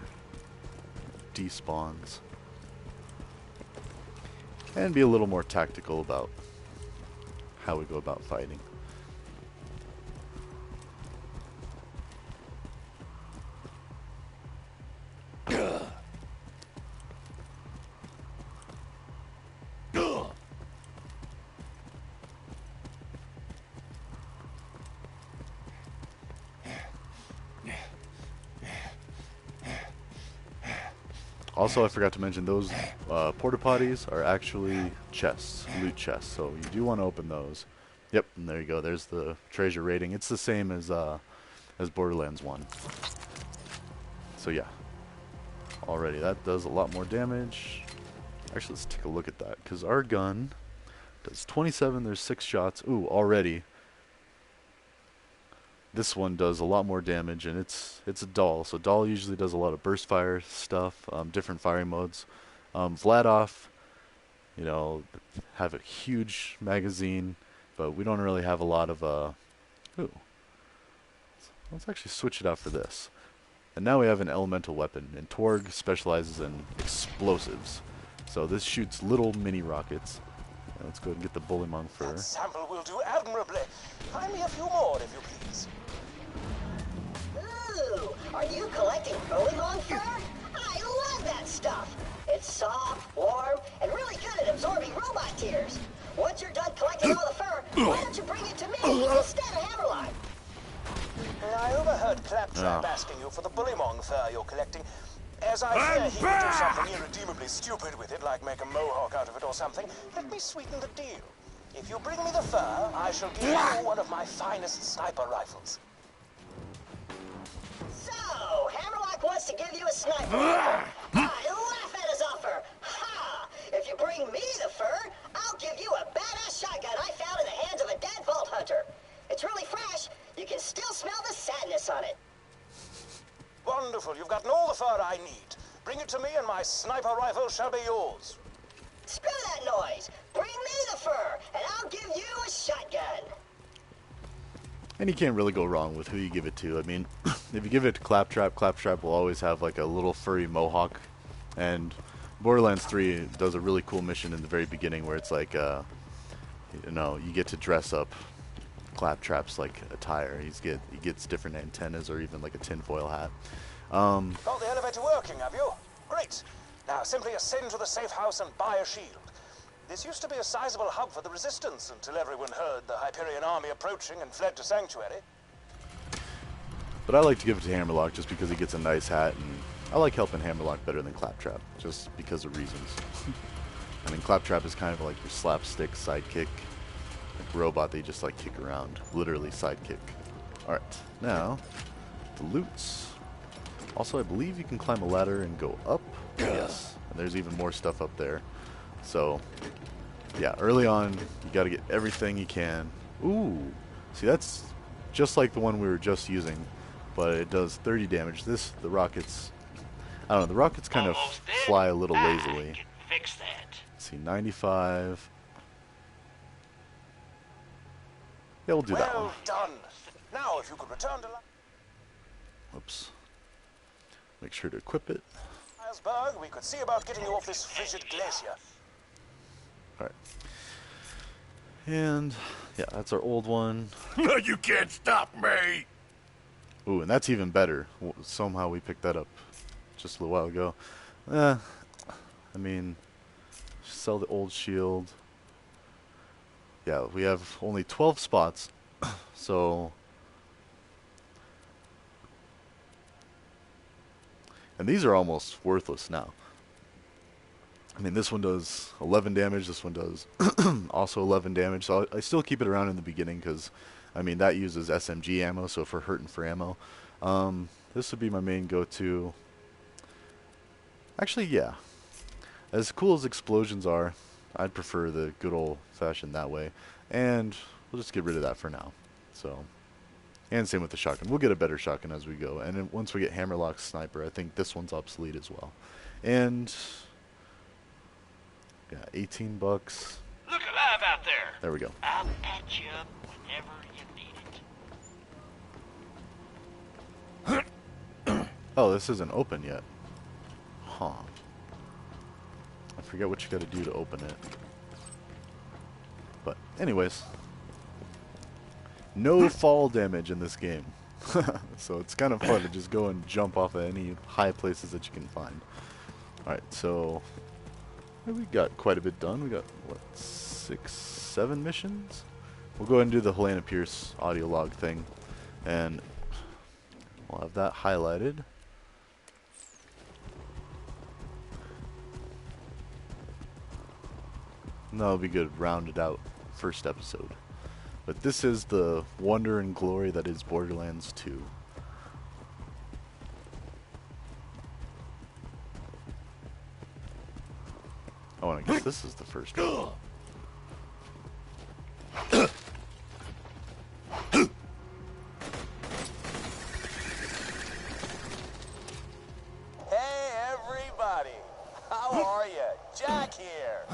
despawns. and be a little more tactical about how we go about fighting. Also, I forgot to mention those porta potties are actually chests, loot chests. So you do want to open those. Yep, and there you go. There's the treasure rating. It's the same as Borderlands 1. So yeah, already that does a lot more damage. Actually, let's take a look at that because our gun does 27. There's 6 shots. Ooh, already. This one does a lot more damage, and it's a doll. So doll usually does a lot of burst fire stuff, different firing modes. Vladov, you know, have a huge magazine, but we don't really have a lot of. Ooh, let's actually switch it out for this. And now we have an elemental weapon, and Torg specializes in explosives. So this shoots little mini rockets. And let's go ahead and get the bullymong fur.
That sample will do admirably. Find me a few more, if you please.
Ooh, are you collecting bullymong fur? I love that stuff. It's soft, warm, and really good at absorbing robot tears. Once you're done collecting all the fur, why don't you bring it to me instead of Hammerlock?
I overheard Claptrap asking you for the bullymong fur you're collecting. As I fear he will do something irredeemably stupid with it, like make a mohawk out of it or something, let me sweeten the deal. If you bring me the fur, I shall give you one of my finest sniper rifles.
So, Hammerlock wants to give you a sniper rifle. I laugh at his offer. Ha! If you bring me the fur, I'll give you a badass shotgun I found in the hands of a dead vault hunter. It's really fresh. You can still smell the sadness on it.
Wonderful. You've gotten all the fur I need. Bring it to me and my sniper rifle shall be yours.
Screw that noise. Bring me the fur, and I'll give you a shotgun.
And you can't really go wrong with who you give it to. I mean, if you give it to Claptrap, Claptrap will always have like a little furry mohawk. And Borderlands 3 does a really cool mission in the very beginning where it's like, you know, you get to dress up Claptrap's like attire. He gets different antennas or even like a tinfoil hat.
Got the elevator working, have you? Great. Now simply ascend to the safe house and buy a shield. This used to be a sizable hub for the Resistance until everyone heard the Hyperion army approaching and fled to Sanctuary.
But I like to give it to Hammerlock just because he gets a nice hat, and I like helping Hammerlock better than Claptrap, just because of reasons. I mean, Claptrap is kind of like your slapstick sidekick, like robot that you just like kick around, literally sidekick. Alright, now, the loots. Also, I believe you can climb a ladder and go up. Yes, and there's even more stuff up there. So, yeah, early on, you gotta get everything you can. Ooh, see, that's just like the one we were just using, but it does 30 damage. The rockets, I don't know, the rockets kind of fly a little lazily.
Fix that.
Let's see, 95. Yeah, we'll do that one.
Well done. Now, if you could return to
Oops. Make sure to equip it.
Iceberg, we could see about getting you off this frigid glacier.
Alright. And, yeah, that's our old one.
You can't stop me!
Ooh, and that's even better. Somehow we picked that up just a little while ago. I mean, sell the old shield. Yeah, we have only 12 spots, so... And these are almost worthless now. I mean, this one does 11 damage, this one does also 11 damage, so I still keep it around in the beginning because, I mean, that uses SMG ammo, so if we're hurting for ammo. This would be my main go-to. Actually, yeah. As cool as explosions are, I'd prefer the good old-fashioned that way. And we'll just get rid of that for now. So, and same with the shotgun. We'll get a better shotgun as we go. And then once we get Hammerlock's sniper, I think this one's obsolete as well. And... yeah, 18 bucks.
Look alive out there.
There we go.
I'll patch you up whenever you need it.
Oh, this isn't open yet. Huh. I forget what you gotta do to open it. But anyways, no fall damage in this game. So it's kind of fun to just go and jump off of any high places that you can find. Alright, so we got quite a bit done. We got, what, 6, 7 missions? We'll go ahead and do the Helena Pierce audio log thing. And we'll have that highlighted. And that'll be good, rounded out first episode. But this is the wonder and glory that is Borderlands 2. Oh, and I guess this is the first one.
Hey, everybody. How are you? Jack here.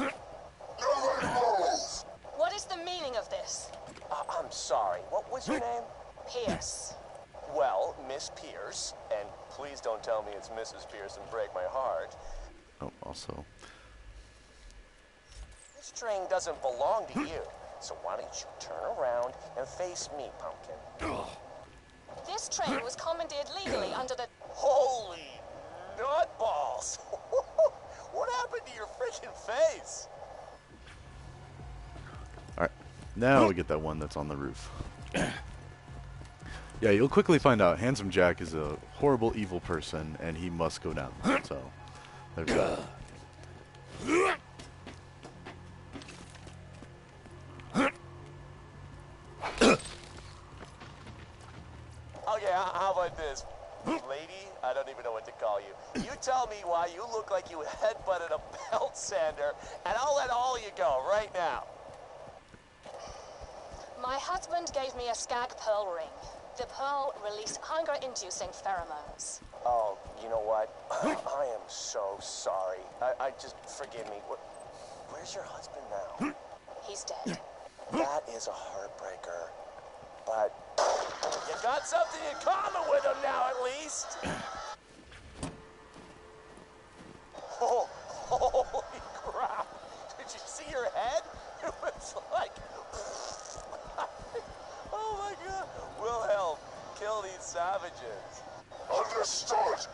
What is the meaning of this?
I'm sorry. What was your name?
Pierce.
Well, Miss Pierce, and please don't tell me it's Mrs. Pierce and break my heart.
Oh, also.
This train doesn't belong to you, so why don't you turn around and face me, Pumpkin?
This train was commandeered legally under the...
Holy nutballs! What happened to your freaking face?
Alright, now we get that one that's on the roof. Yeah, you'll quickly find out Handsome Jack is a horrible, evil person, and he must go down. So, there's that.
Okay, how about this? Lady, I don't even know what to call you. You tell me why you look like you headbutted a belt sander, and I'll let all you go right now.
My husband gave me a skag pearl ring. The pearl released hunger-inducing pheromones.
Oh, you know what? I am so sorry. I just, forgive me. Where's your husband now?
He's dead.
That is a heartbreaker. But you got something in common with him now, at least. Oh, holy crap. Did you see your head? It was like... Oh my god. Wilhelm, kill these savages. Understood.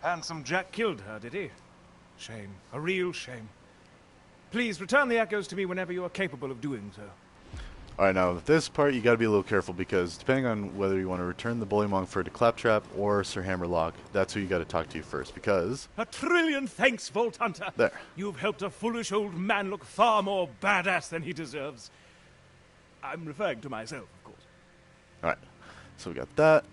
Handsome Jack killed her, did he? Shame. A real shame. Please return the echoes to me whenever you are capable of doing so.
Alright, now with this part you gotta be a little careful because depending on whether you want to return the Bullymong for to Claptrap or Sir Hammerlock, that's who you gotta talk to first because...
A trillion thanks, Vault Hunter.
There.
You've helped a foolish old man look far more badass than he deserves. I'm referring to myself, of course.
Alright, so we got that.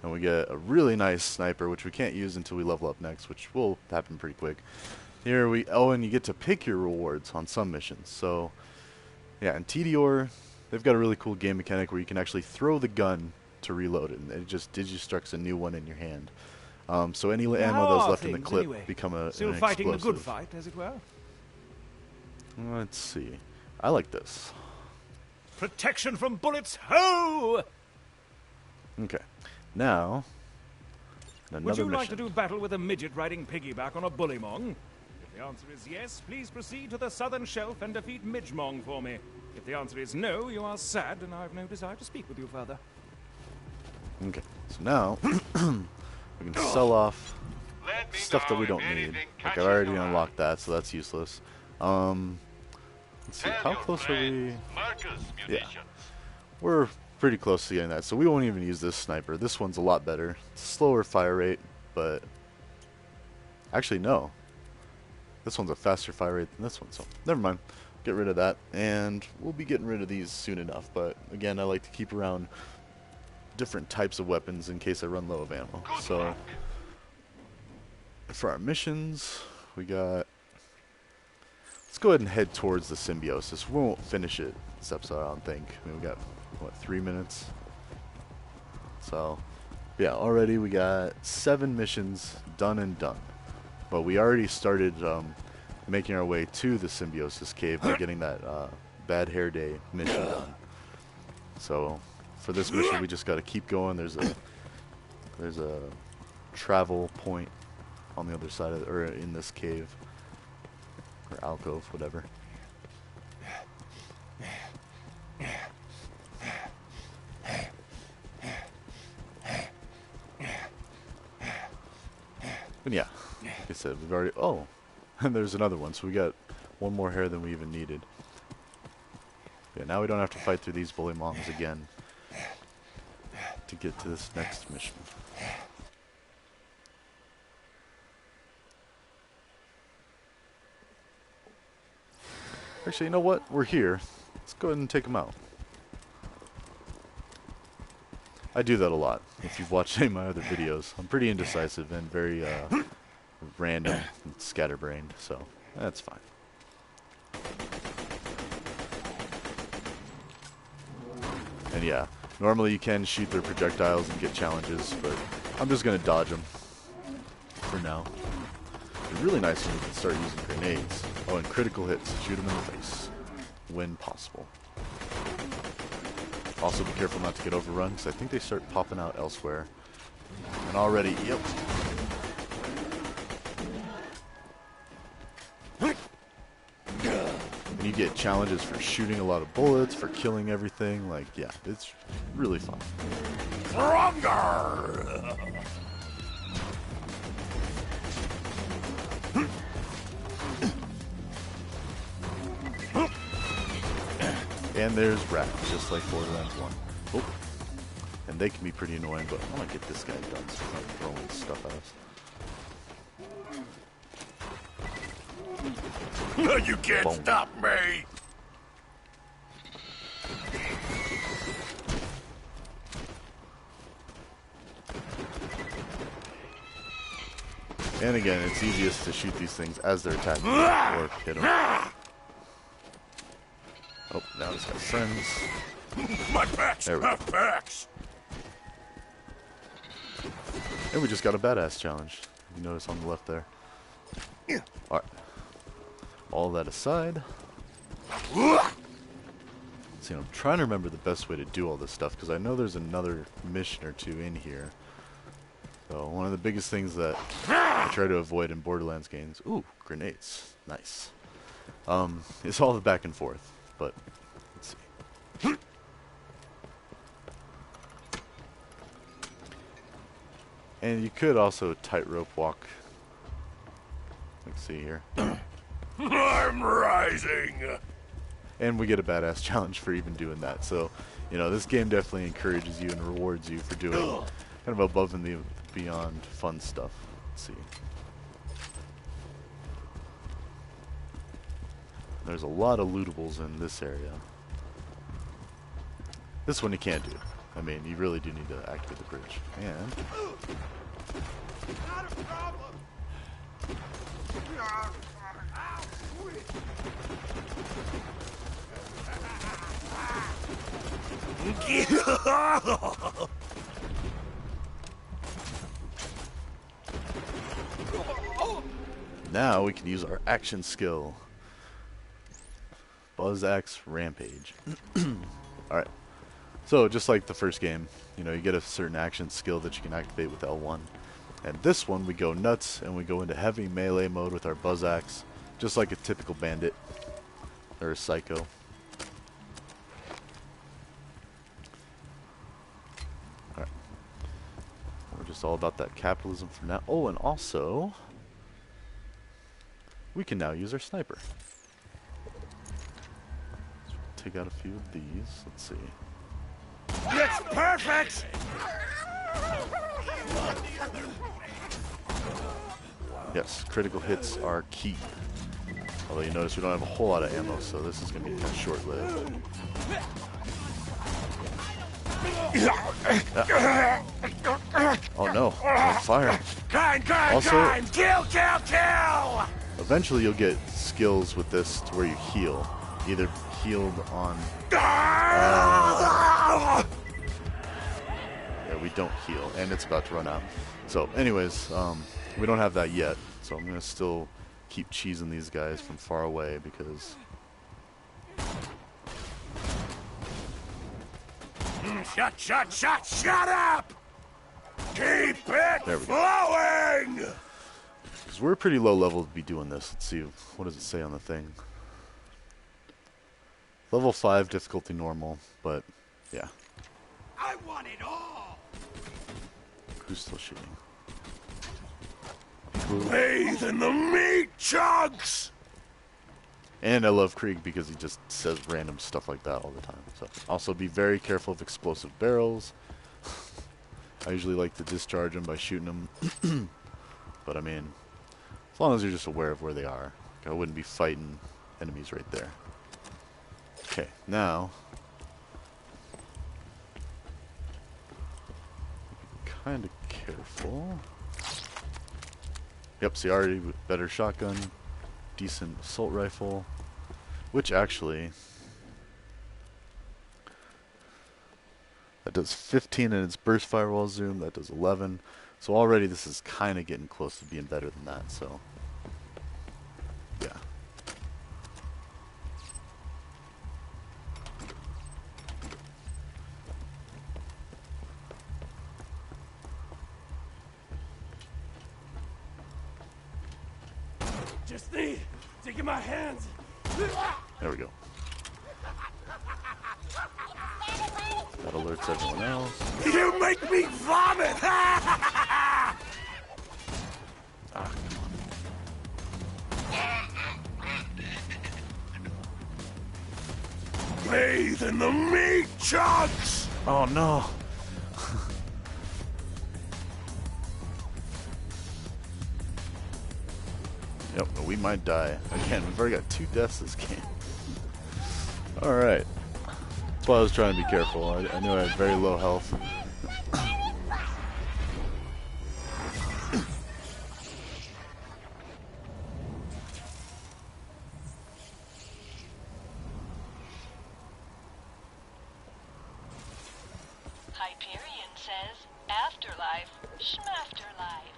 And we get a really nice sniper, which we can't use until we level up next, which will happen pretty quick. Here we... Oh, and you get to pick your rewards on some missions. So, yeah, in TDR, they've got a really cool game mechanic where you can actually throw the gun to reload it, and it just digistructs a new one in your hand. So any ammo that's left in the clip become an
Still
explosive.
fighting the good fight, as it were?
Let's see. I like this.
Protection from bullets, ho!
Okay. Now, another
Would you
mission.
like to do battle with a midget riding piggyback on a bullymong? If the answer is yes, please proceed to the southern shelf and defeat Midgemong for me. If the answer is no, you are sad and I have no desire to speak with you further.
Okay, so now we can sell off stuff that we don't need. Like I already unlocked that, so that's useless. Let's see, how close are we? Yeah, we're pretty close to getting that, so we won't even use this sniper. This one's a lot better. It's a slower fire rate, but actually no. This one's a faster fire rate than this one, so never mind. Get rid of that, and we'll be getting rid of these soon enough, but again, I like to keep around different types of weapons in case I run low of ammo. So for our missions, we got... Let's go ahead and head towards the symbiosis. We won't finish it this episode, I don't think. I mean, we got, what, 3 minutes? So, yeah, already we got 7 missions done and done. But we already started making our way to the symbiosis cave by getting that Bad Hair Day mission done. So, for this mission, we just got to keep going. There's a travel point on the other side of or in this cave or alcove, whatever. But yeah, like I said, we've already... Oh, and there's another one, so we got one more hair than we even needed. Yeah, now we don't have to fight through these bully mongs again to get to this next mission. Actually, you know what? We're here. Let's go ahead and take them out. I do that a lot. If you've watched any of my other videos, I'm pretty indecisive and very random and scatterbrained, so that's fine. And yeah, normally you can shoot their projectiles and get challenges, but I'm just going to dodge them for now. It's really nice when you can start using grenades. Oh, and critical hits. Shoot them in the face when possible. Also be careful not to get overrun, because I think they start popping out elsewhere. And already, yep. And you get challenges for shooting a lot of bullets, for killing everything. Like, yeah, it's really fun.
Stronger!
And there's rats, just like Borderlands 1. Oh. And they can be pretty annoying, but I want to get this guy done so he's not throwing stuff at us.
You can't
Boom.
stop me!
And again, it's easiest to shoot these things as they're attacking or hit them. Oh, now he's got friends.
My packs have packs!
And we just got a badass challenge. You notice on the left there. Alright. All that aside. See, I'm trying to remember the best way to do all this stuff, because I know there's another mission or two in here. So, one of the biggest things that I try to avoid in Borderlands games... Ooh, grenades. Nice. It's all the back and forth. But, let's see. And you could also tightrope walk. Let's see here.
I'm rising!
And we get a badass challenge for even doing that. So, you know, this game definitely encourages you and rewards you for doing kind of above and beyond fun stuff. Let's see. There's a lot of lootables in this area. This one you can't do. I mean, you really do need to activate the bridge. And...
Not a problem.
Now we can use our action skill. Buzz Axe Rampage. Alright. So, just like the first game, you know, you get a certain action skill that you can activate with L1. And this one, we go nuts, and we go into heavy melee mode with our Buzz Axe, just like a typical bandit, or a psycho. Alright. We're just all about that capitalism for now. Oh, and also, we can now use our sniper. Take out a few of these. Let's see.
It's perfect!
Yes, critical hits are key. Although you notice we don't have a whole lot of ammo, so this is going to be kind of short-lived. Oh no, fire. Also,
Kill!
eventually you'll get skills with this to where you heal. Either healed on... yeah, we don't heal, and it's about to run out. So, anyways, we don't have that yet, so I'm going to still keep cheesing these guys from far away, because...
Shut up! Keep it
There we go.
flowing!
Because we're pretty low level to be doing this. Let's see, what does it say on the thing? Level 5, difficulty normal, but yeah.
I want it all!
Who's still shooting?
Bathe in the meat chunks!
And I love Krieg because he just says random stuff like that all the time. So also be very careful of explosive barrels. I usually like to discharge them by shooting them. But I mean, as long as you're just aware of where they are. Like I wouldn't be fighting enemies right there. Okay, now kind of careful. Yep, see already better shotgun, decent assault rifle, which actually that does 15 in its burst firewall zoom, that does 11. So already this is kind of getting close to being better than that, so yeah.
Just need to get my hands.
There we go. That alerts everyone else.
You make me vomit!
Ah, come on.
Bathe in the meat chunks!
Oh no! Yep, we might die. Again, we've already got 2 deaths this game. Alright. That's why I was trying to be careful. I knew I had very low health.
Hyperion says, afterlife, schmafterlife.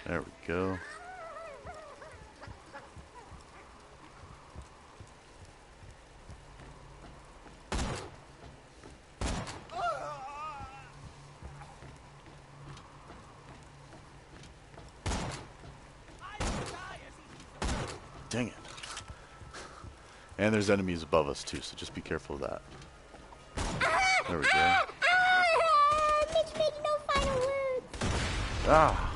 There we go. Dang it. And there's enemies above us too, so just be careful of that. There we go.
Mitch made no final words.
Ah!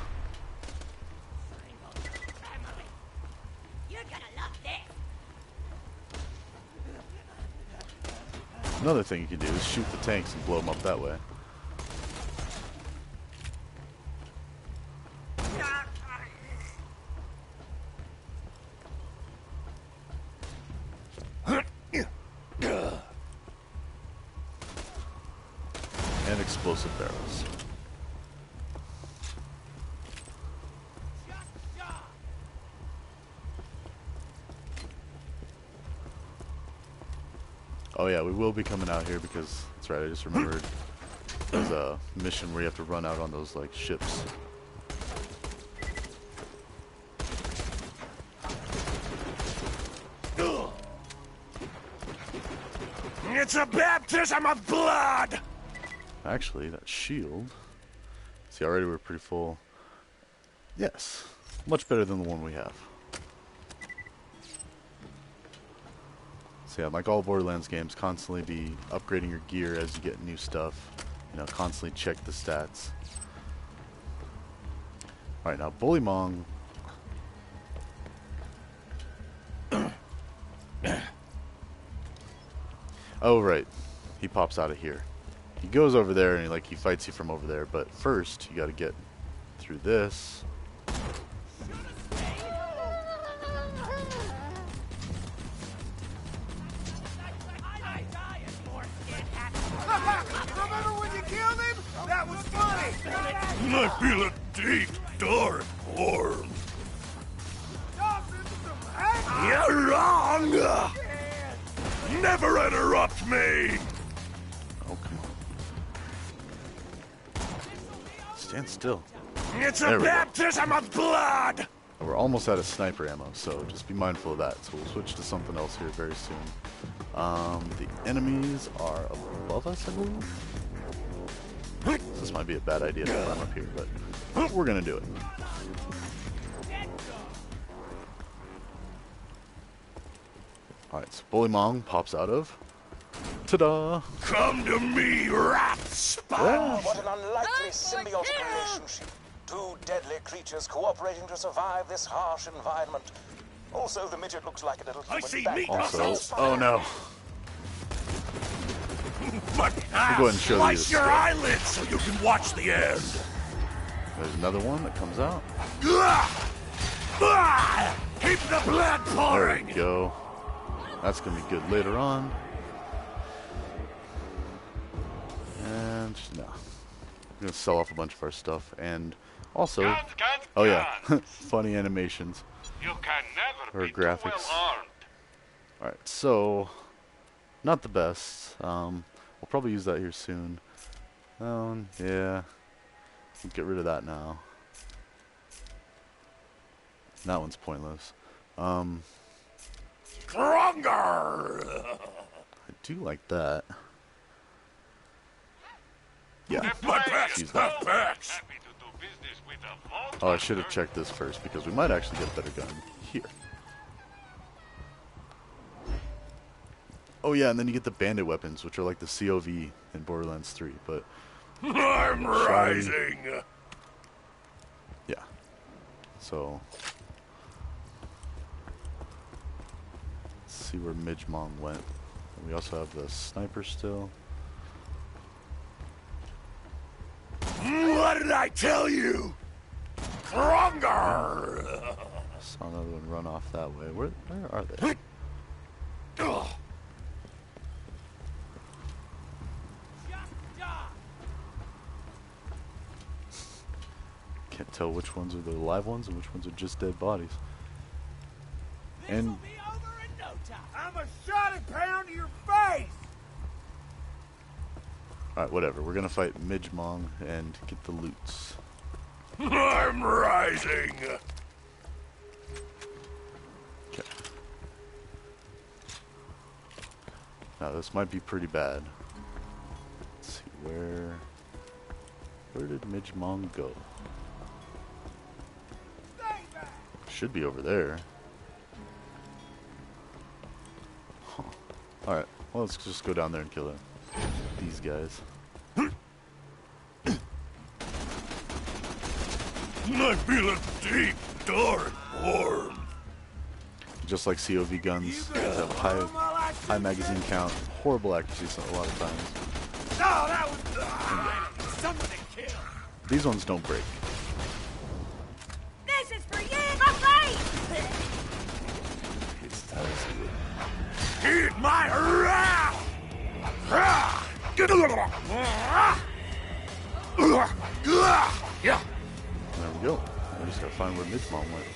You're gonna love this.
Another thing you can do is shoot the tanks and blow them up that way. And explosive barrels. Oh yeah, we will be coming out here because that's right, I just remembered there's a mission where you have to run out on those like ships.
It's a baptism of blood!
Actually, that shield. See, already we're pretty full. Yes, much better than the one we have. So yeah, like all Borderlands games, constantly be upgrading your gear as you get new stuff. You know, constantly check the stats. Alright, now Bullymong. Oh, right. He pops out of here. He goes over there and he fights you from over there, but first you gotta get through this.
Remember when you killed him? That was funny!
I feel a deep, dark warmth. You're wrong! Never interrupt me!
Oh, come on. Stand still.
It's a
There we go.
baptism of blood!
We're we're almost out of sniper ammo, so just be mindful of that. So we'll switch to something else here very soon. The enemies are above us, I believe. This might be a bad idea to climb up here, but we're gonna do it. Alright, so Bullymong pops out of. Ta-da!
Come to me, rat sponge!
What an unlikely symbiotic relationship. Two deadly creatures cooperating to survive this harsh environment. Also, the midget looks like a little human.
I see
back.
meat
Also,
muscles.
oh no.
But
We'll go ahead and show you
slice
the
your
stuff.
eyelids so you can watch the end.
There's another one that comes out.
Keep the blood
There
pouring.
we go. That's gonna be good later on. And no. I'm gonna sell off a bunch of our stuff and also oh yeah, funny animations.
You can never
Or
be
graphics.
too well armed.
Alright, so not the best. We'll probably use that here soon. Yeah. We'll get rid of that now. That one's pointless.
Stronger.
I do like that. Yeah.
My back's
Use that.
Happy to do business with a vault
Oh, I should have checked this first because we might actually get a better gun here. Oh yeah, and then you get the bandit weapons, which are like the COV in Borderlands 3, but
I'm rising.
yeah. So let's see where Midgemong went. And we also have the sniper still.
What did I tell you? Stronger.
Saw another one run off that way. Where are they? Can't tell which ones are the live ones and which ones are just dead bodies. And
I'm a shot and pound to your face.
alright, whatever. We're gonna fight Midgemong and get the loots.
I'm rising.
Okay. Now this might be pretty bad. Let's see, where did Midgemong go? Should be over there. Huh. Alright, well let's just go down there and kill these guys.
I feel a deep, dark warm.
Just like COV guns, they have high magazine count, horrible accuracy a lot of times.
No, that was someone to kill.
These ones don't break.
This is for you, my face!
Eat my wrath! Yeah.
There we go. I just gotta find where Midgemong went.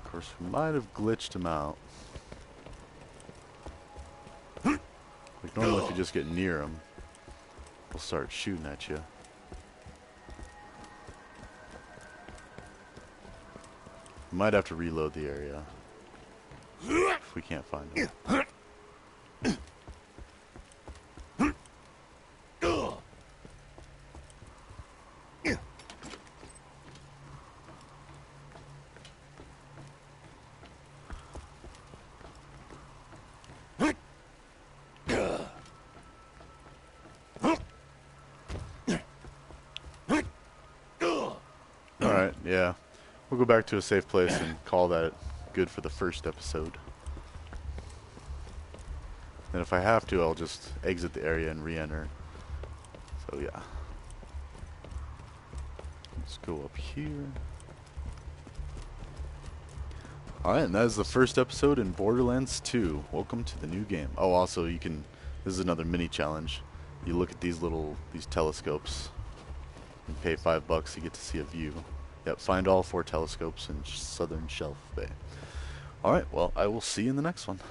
Of course, we might have glitched him out. Like normally if you just get near him, he'll start shooting at you. We might have to reload the area if we can't find him. Alright, yeah. We'll go back to a safe place and call that good for the first episode. And if I have to, I'll just exit the area and re-enter. So yeah. Let's go up here. Alright, and that is the first episode in Borderlands 2. Welcome to the new game. Oh, also, you can... This is another mini challenge. You look at these telescopes. You pay $5, you get to see a view. Yep, find all 4 telescopes in Southern Shelf Bay. Alright, well, I will see you in the next one.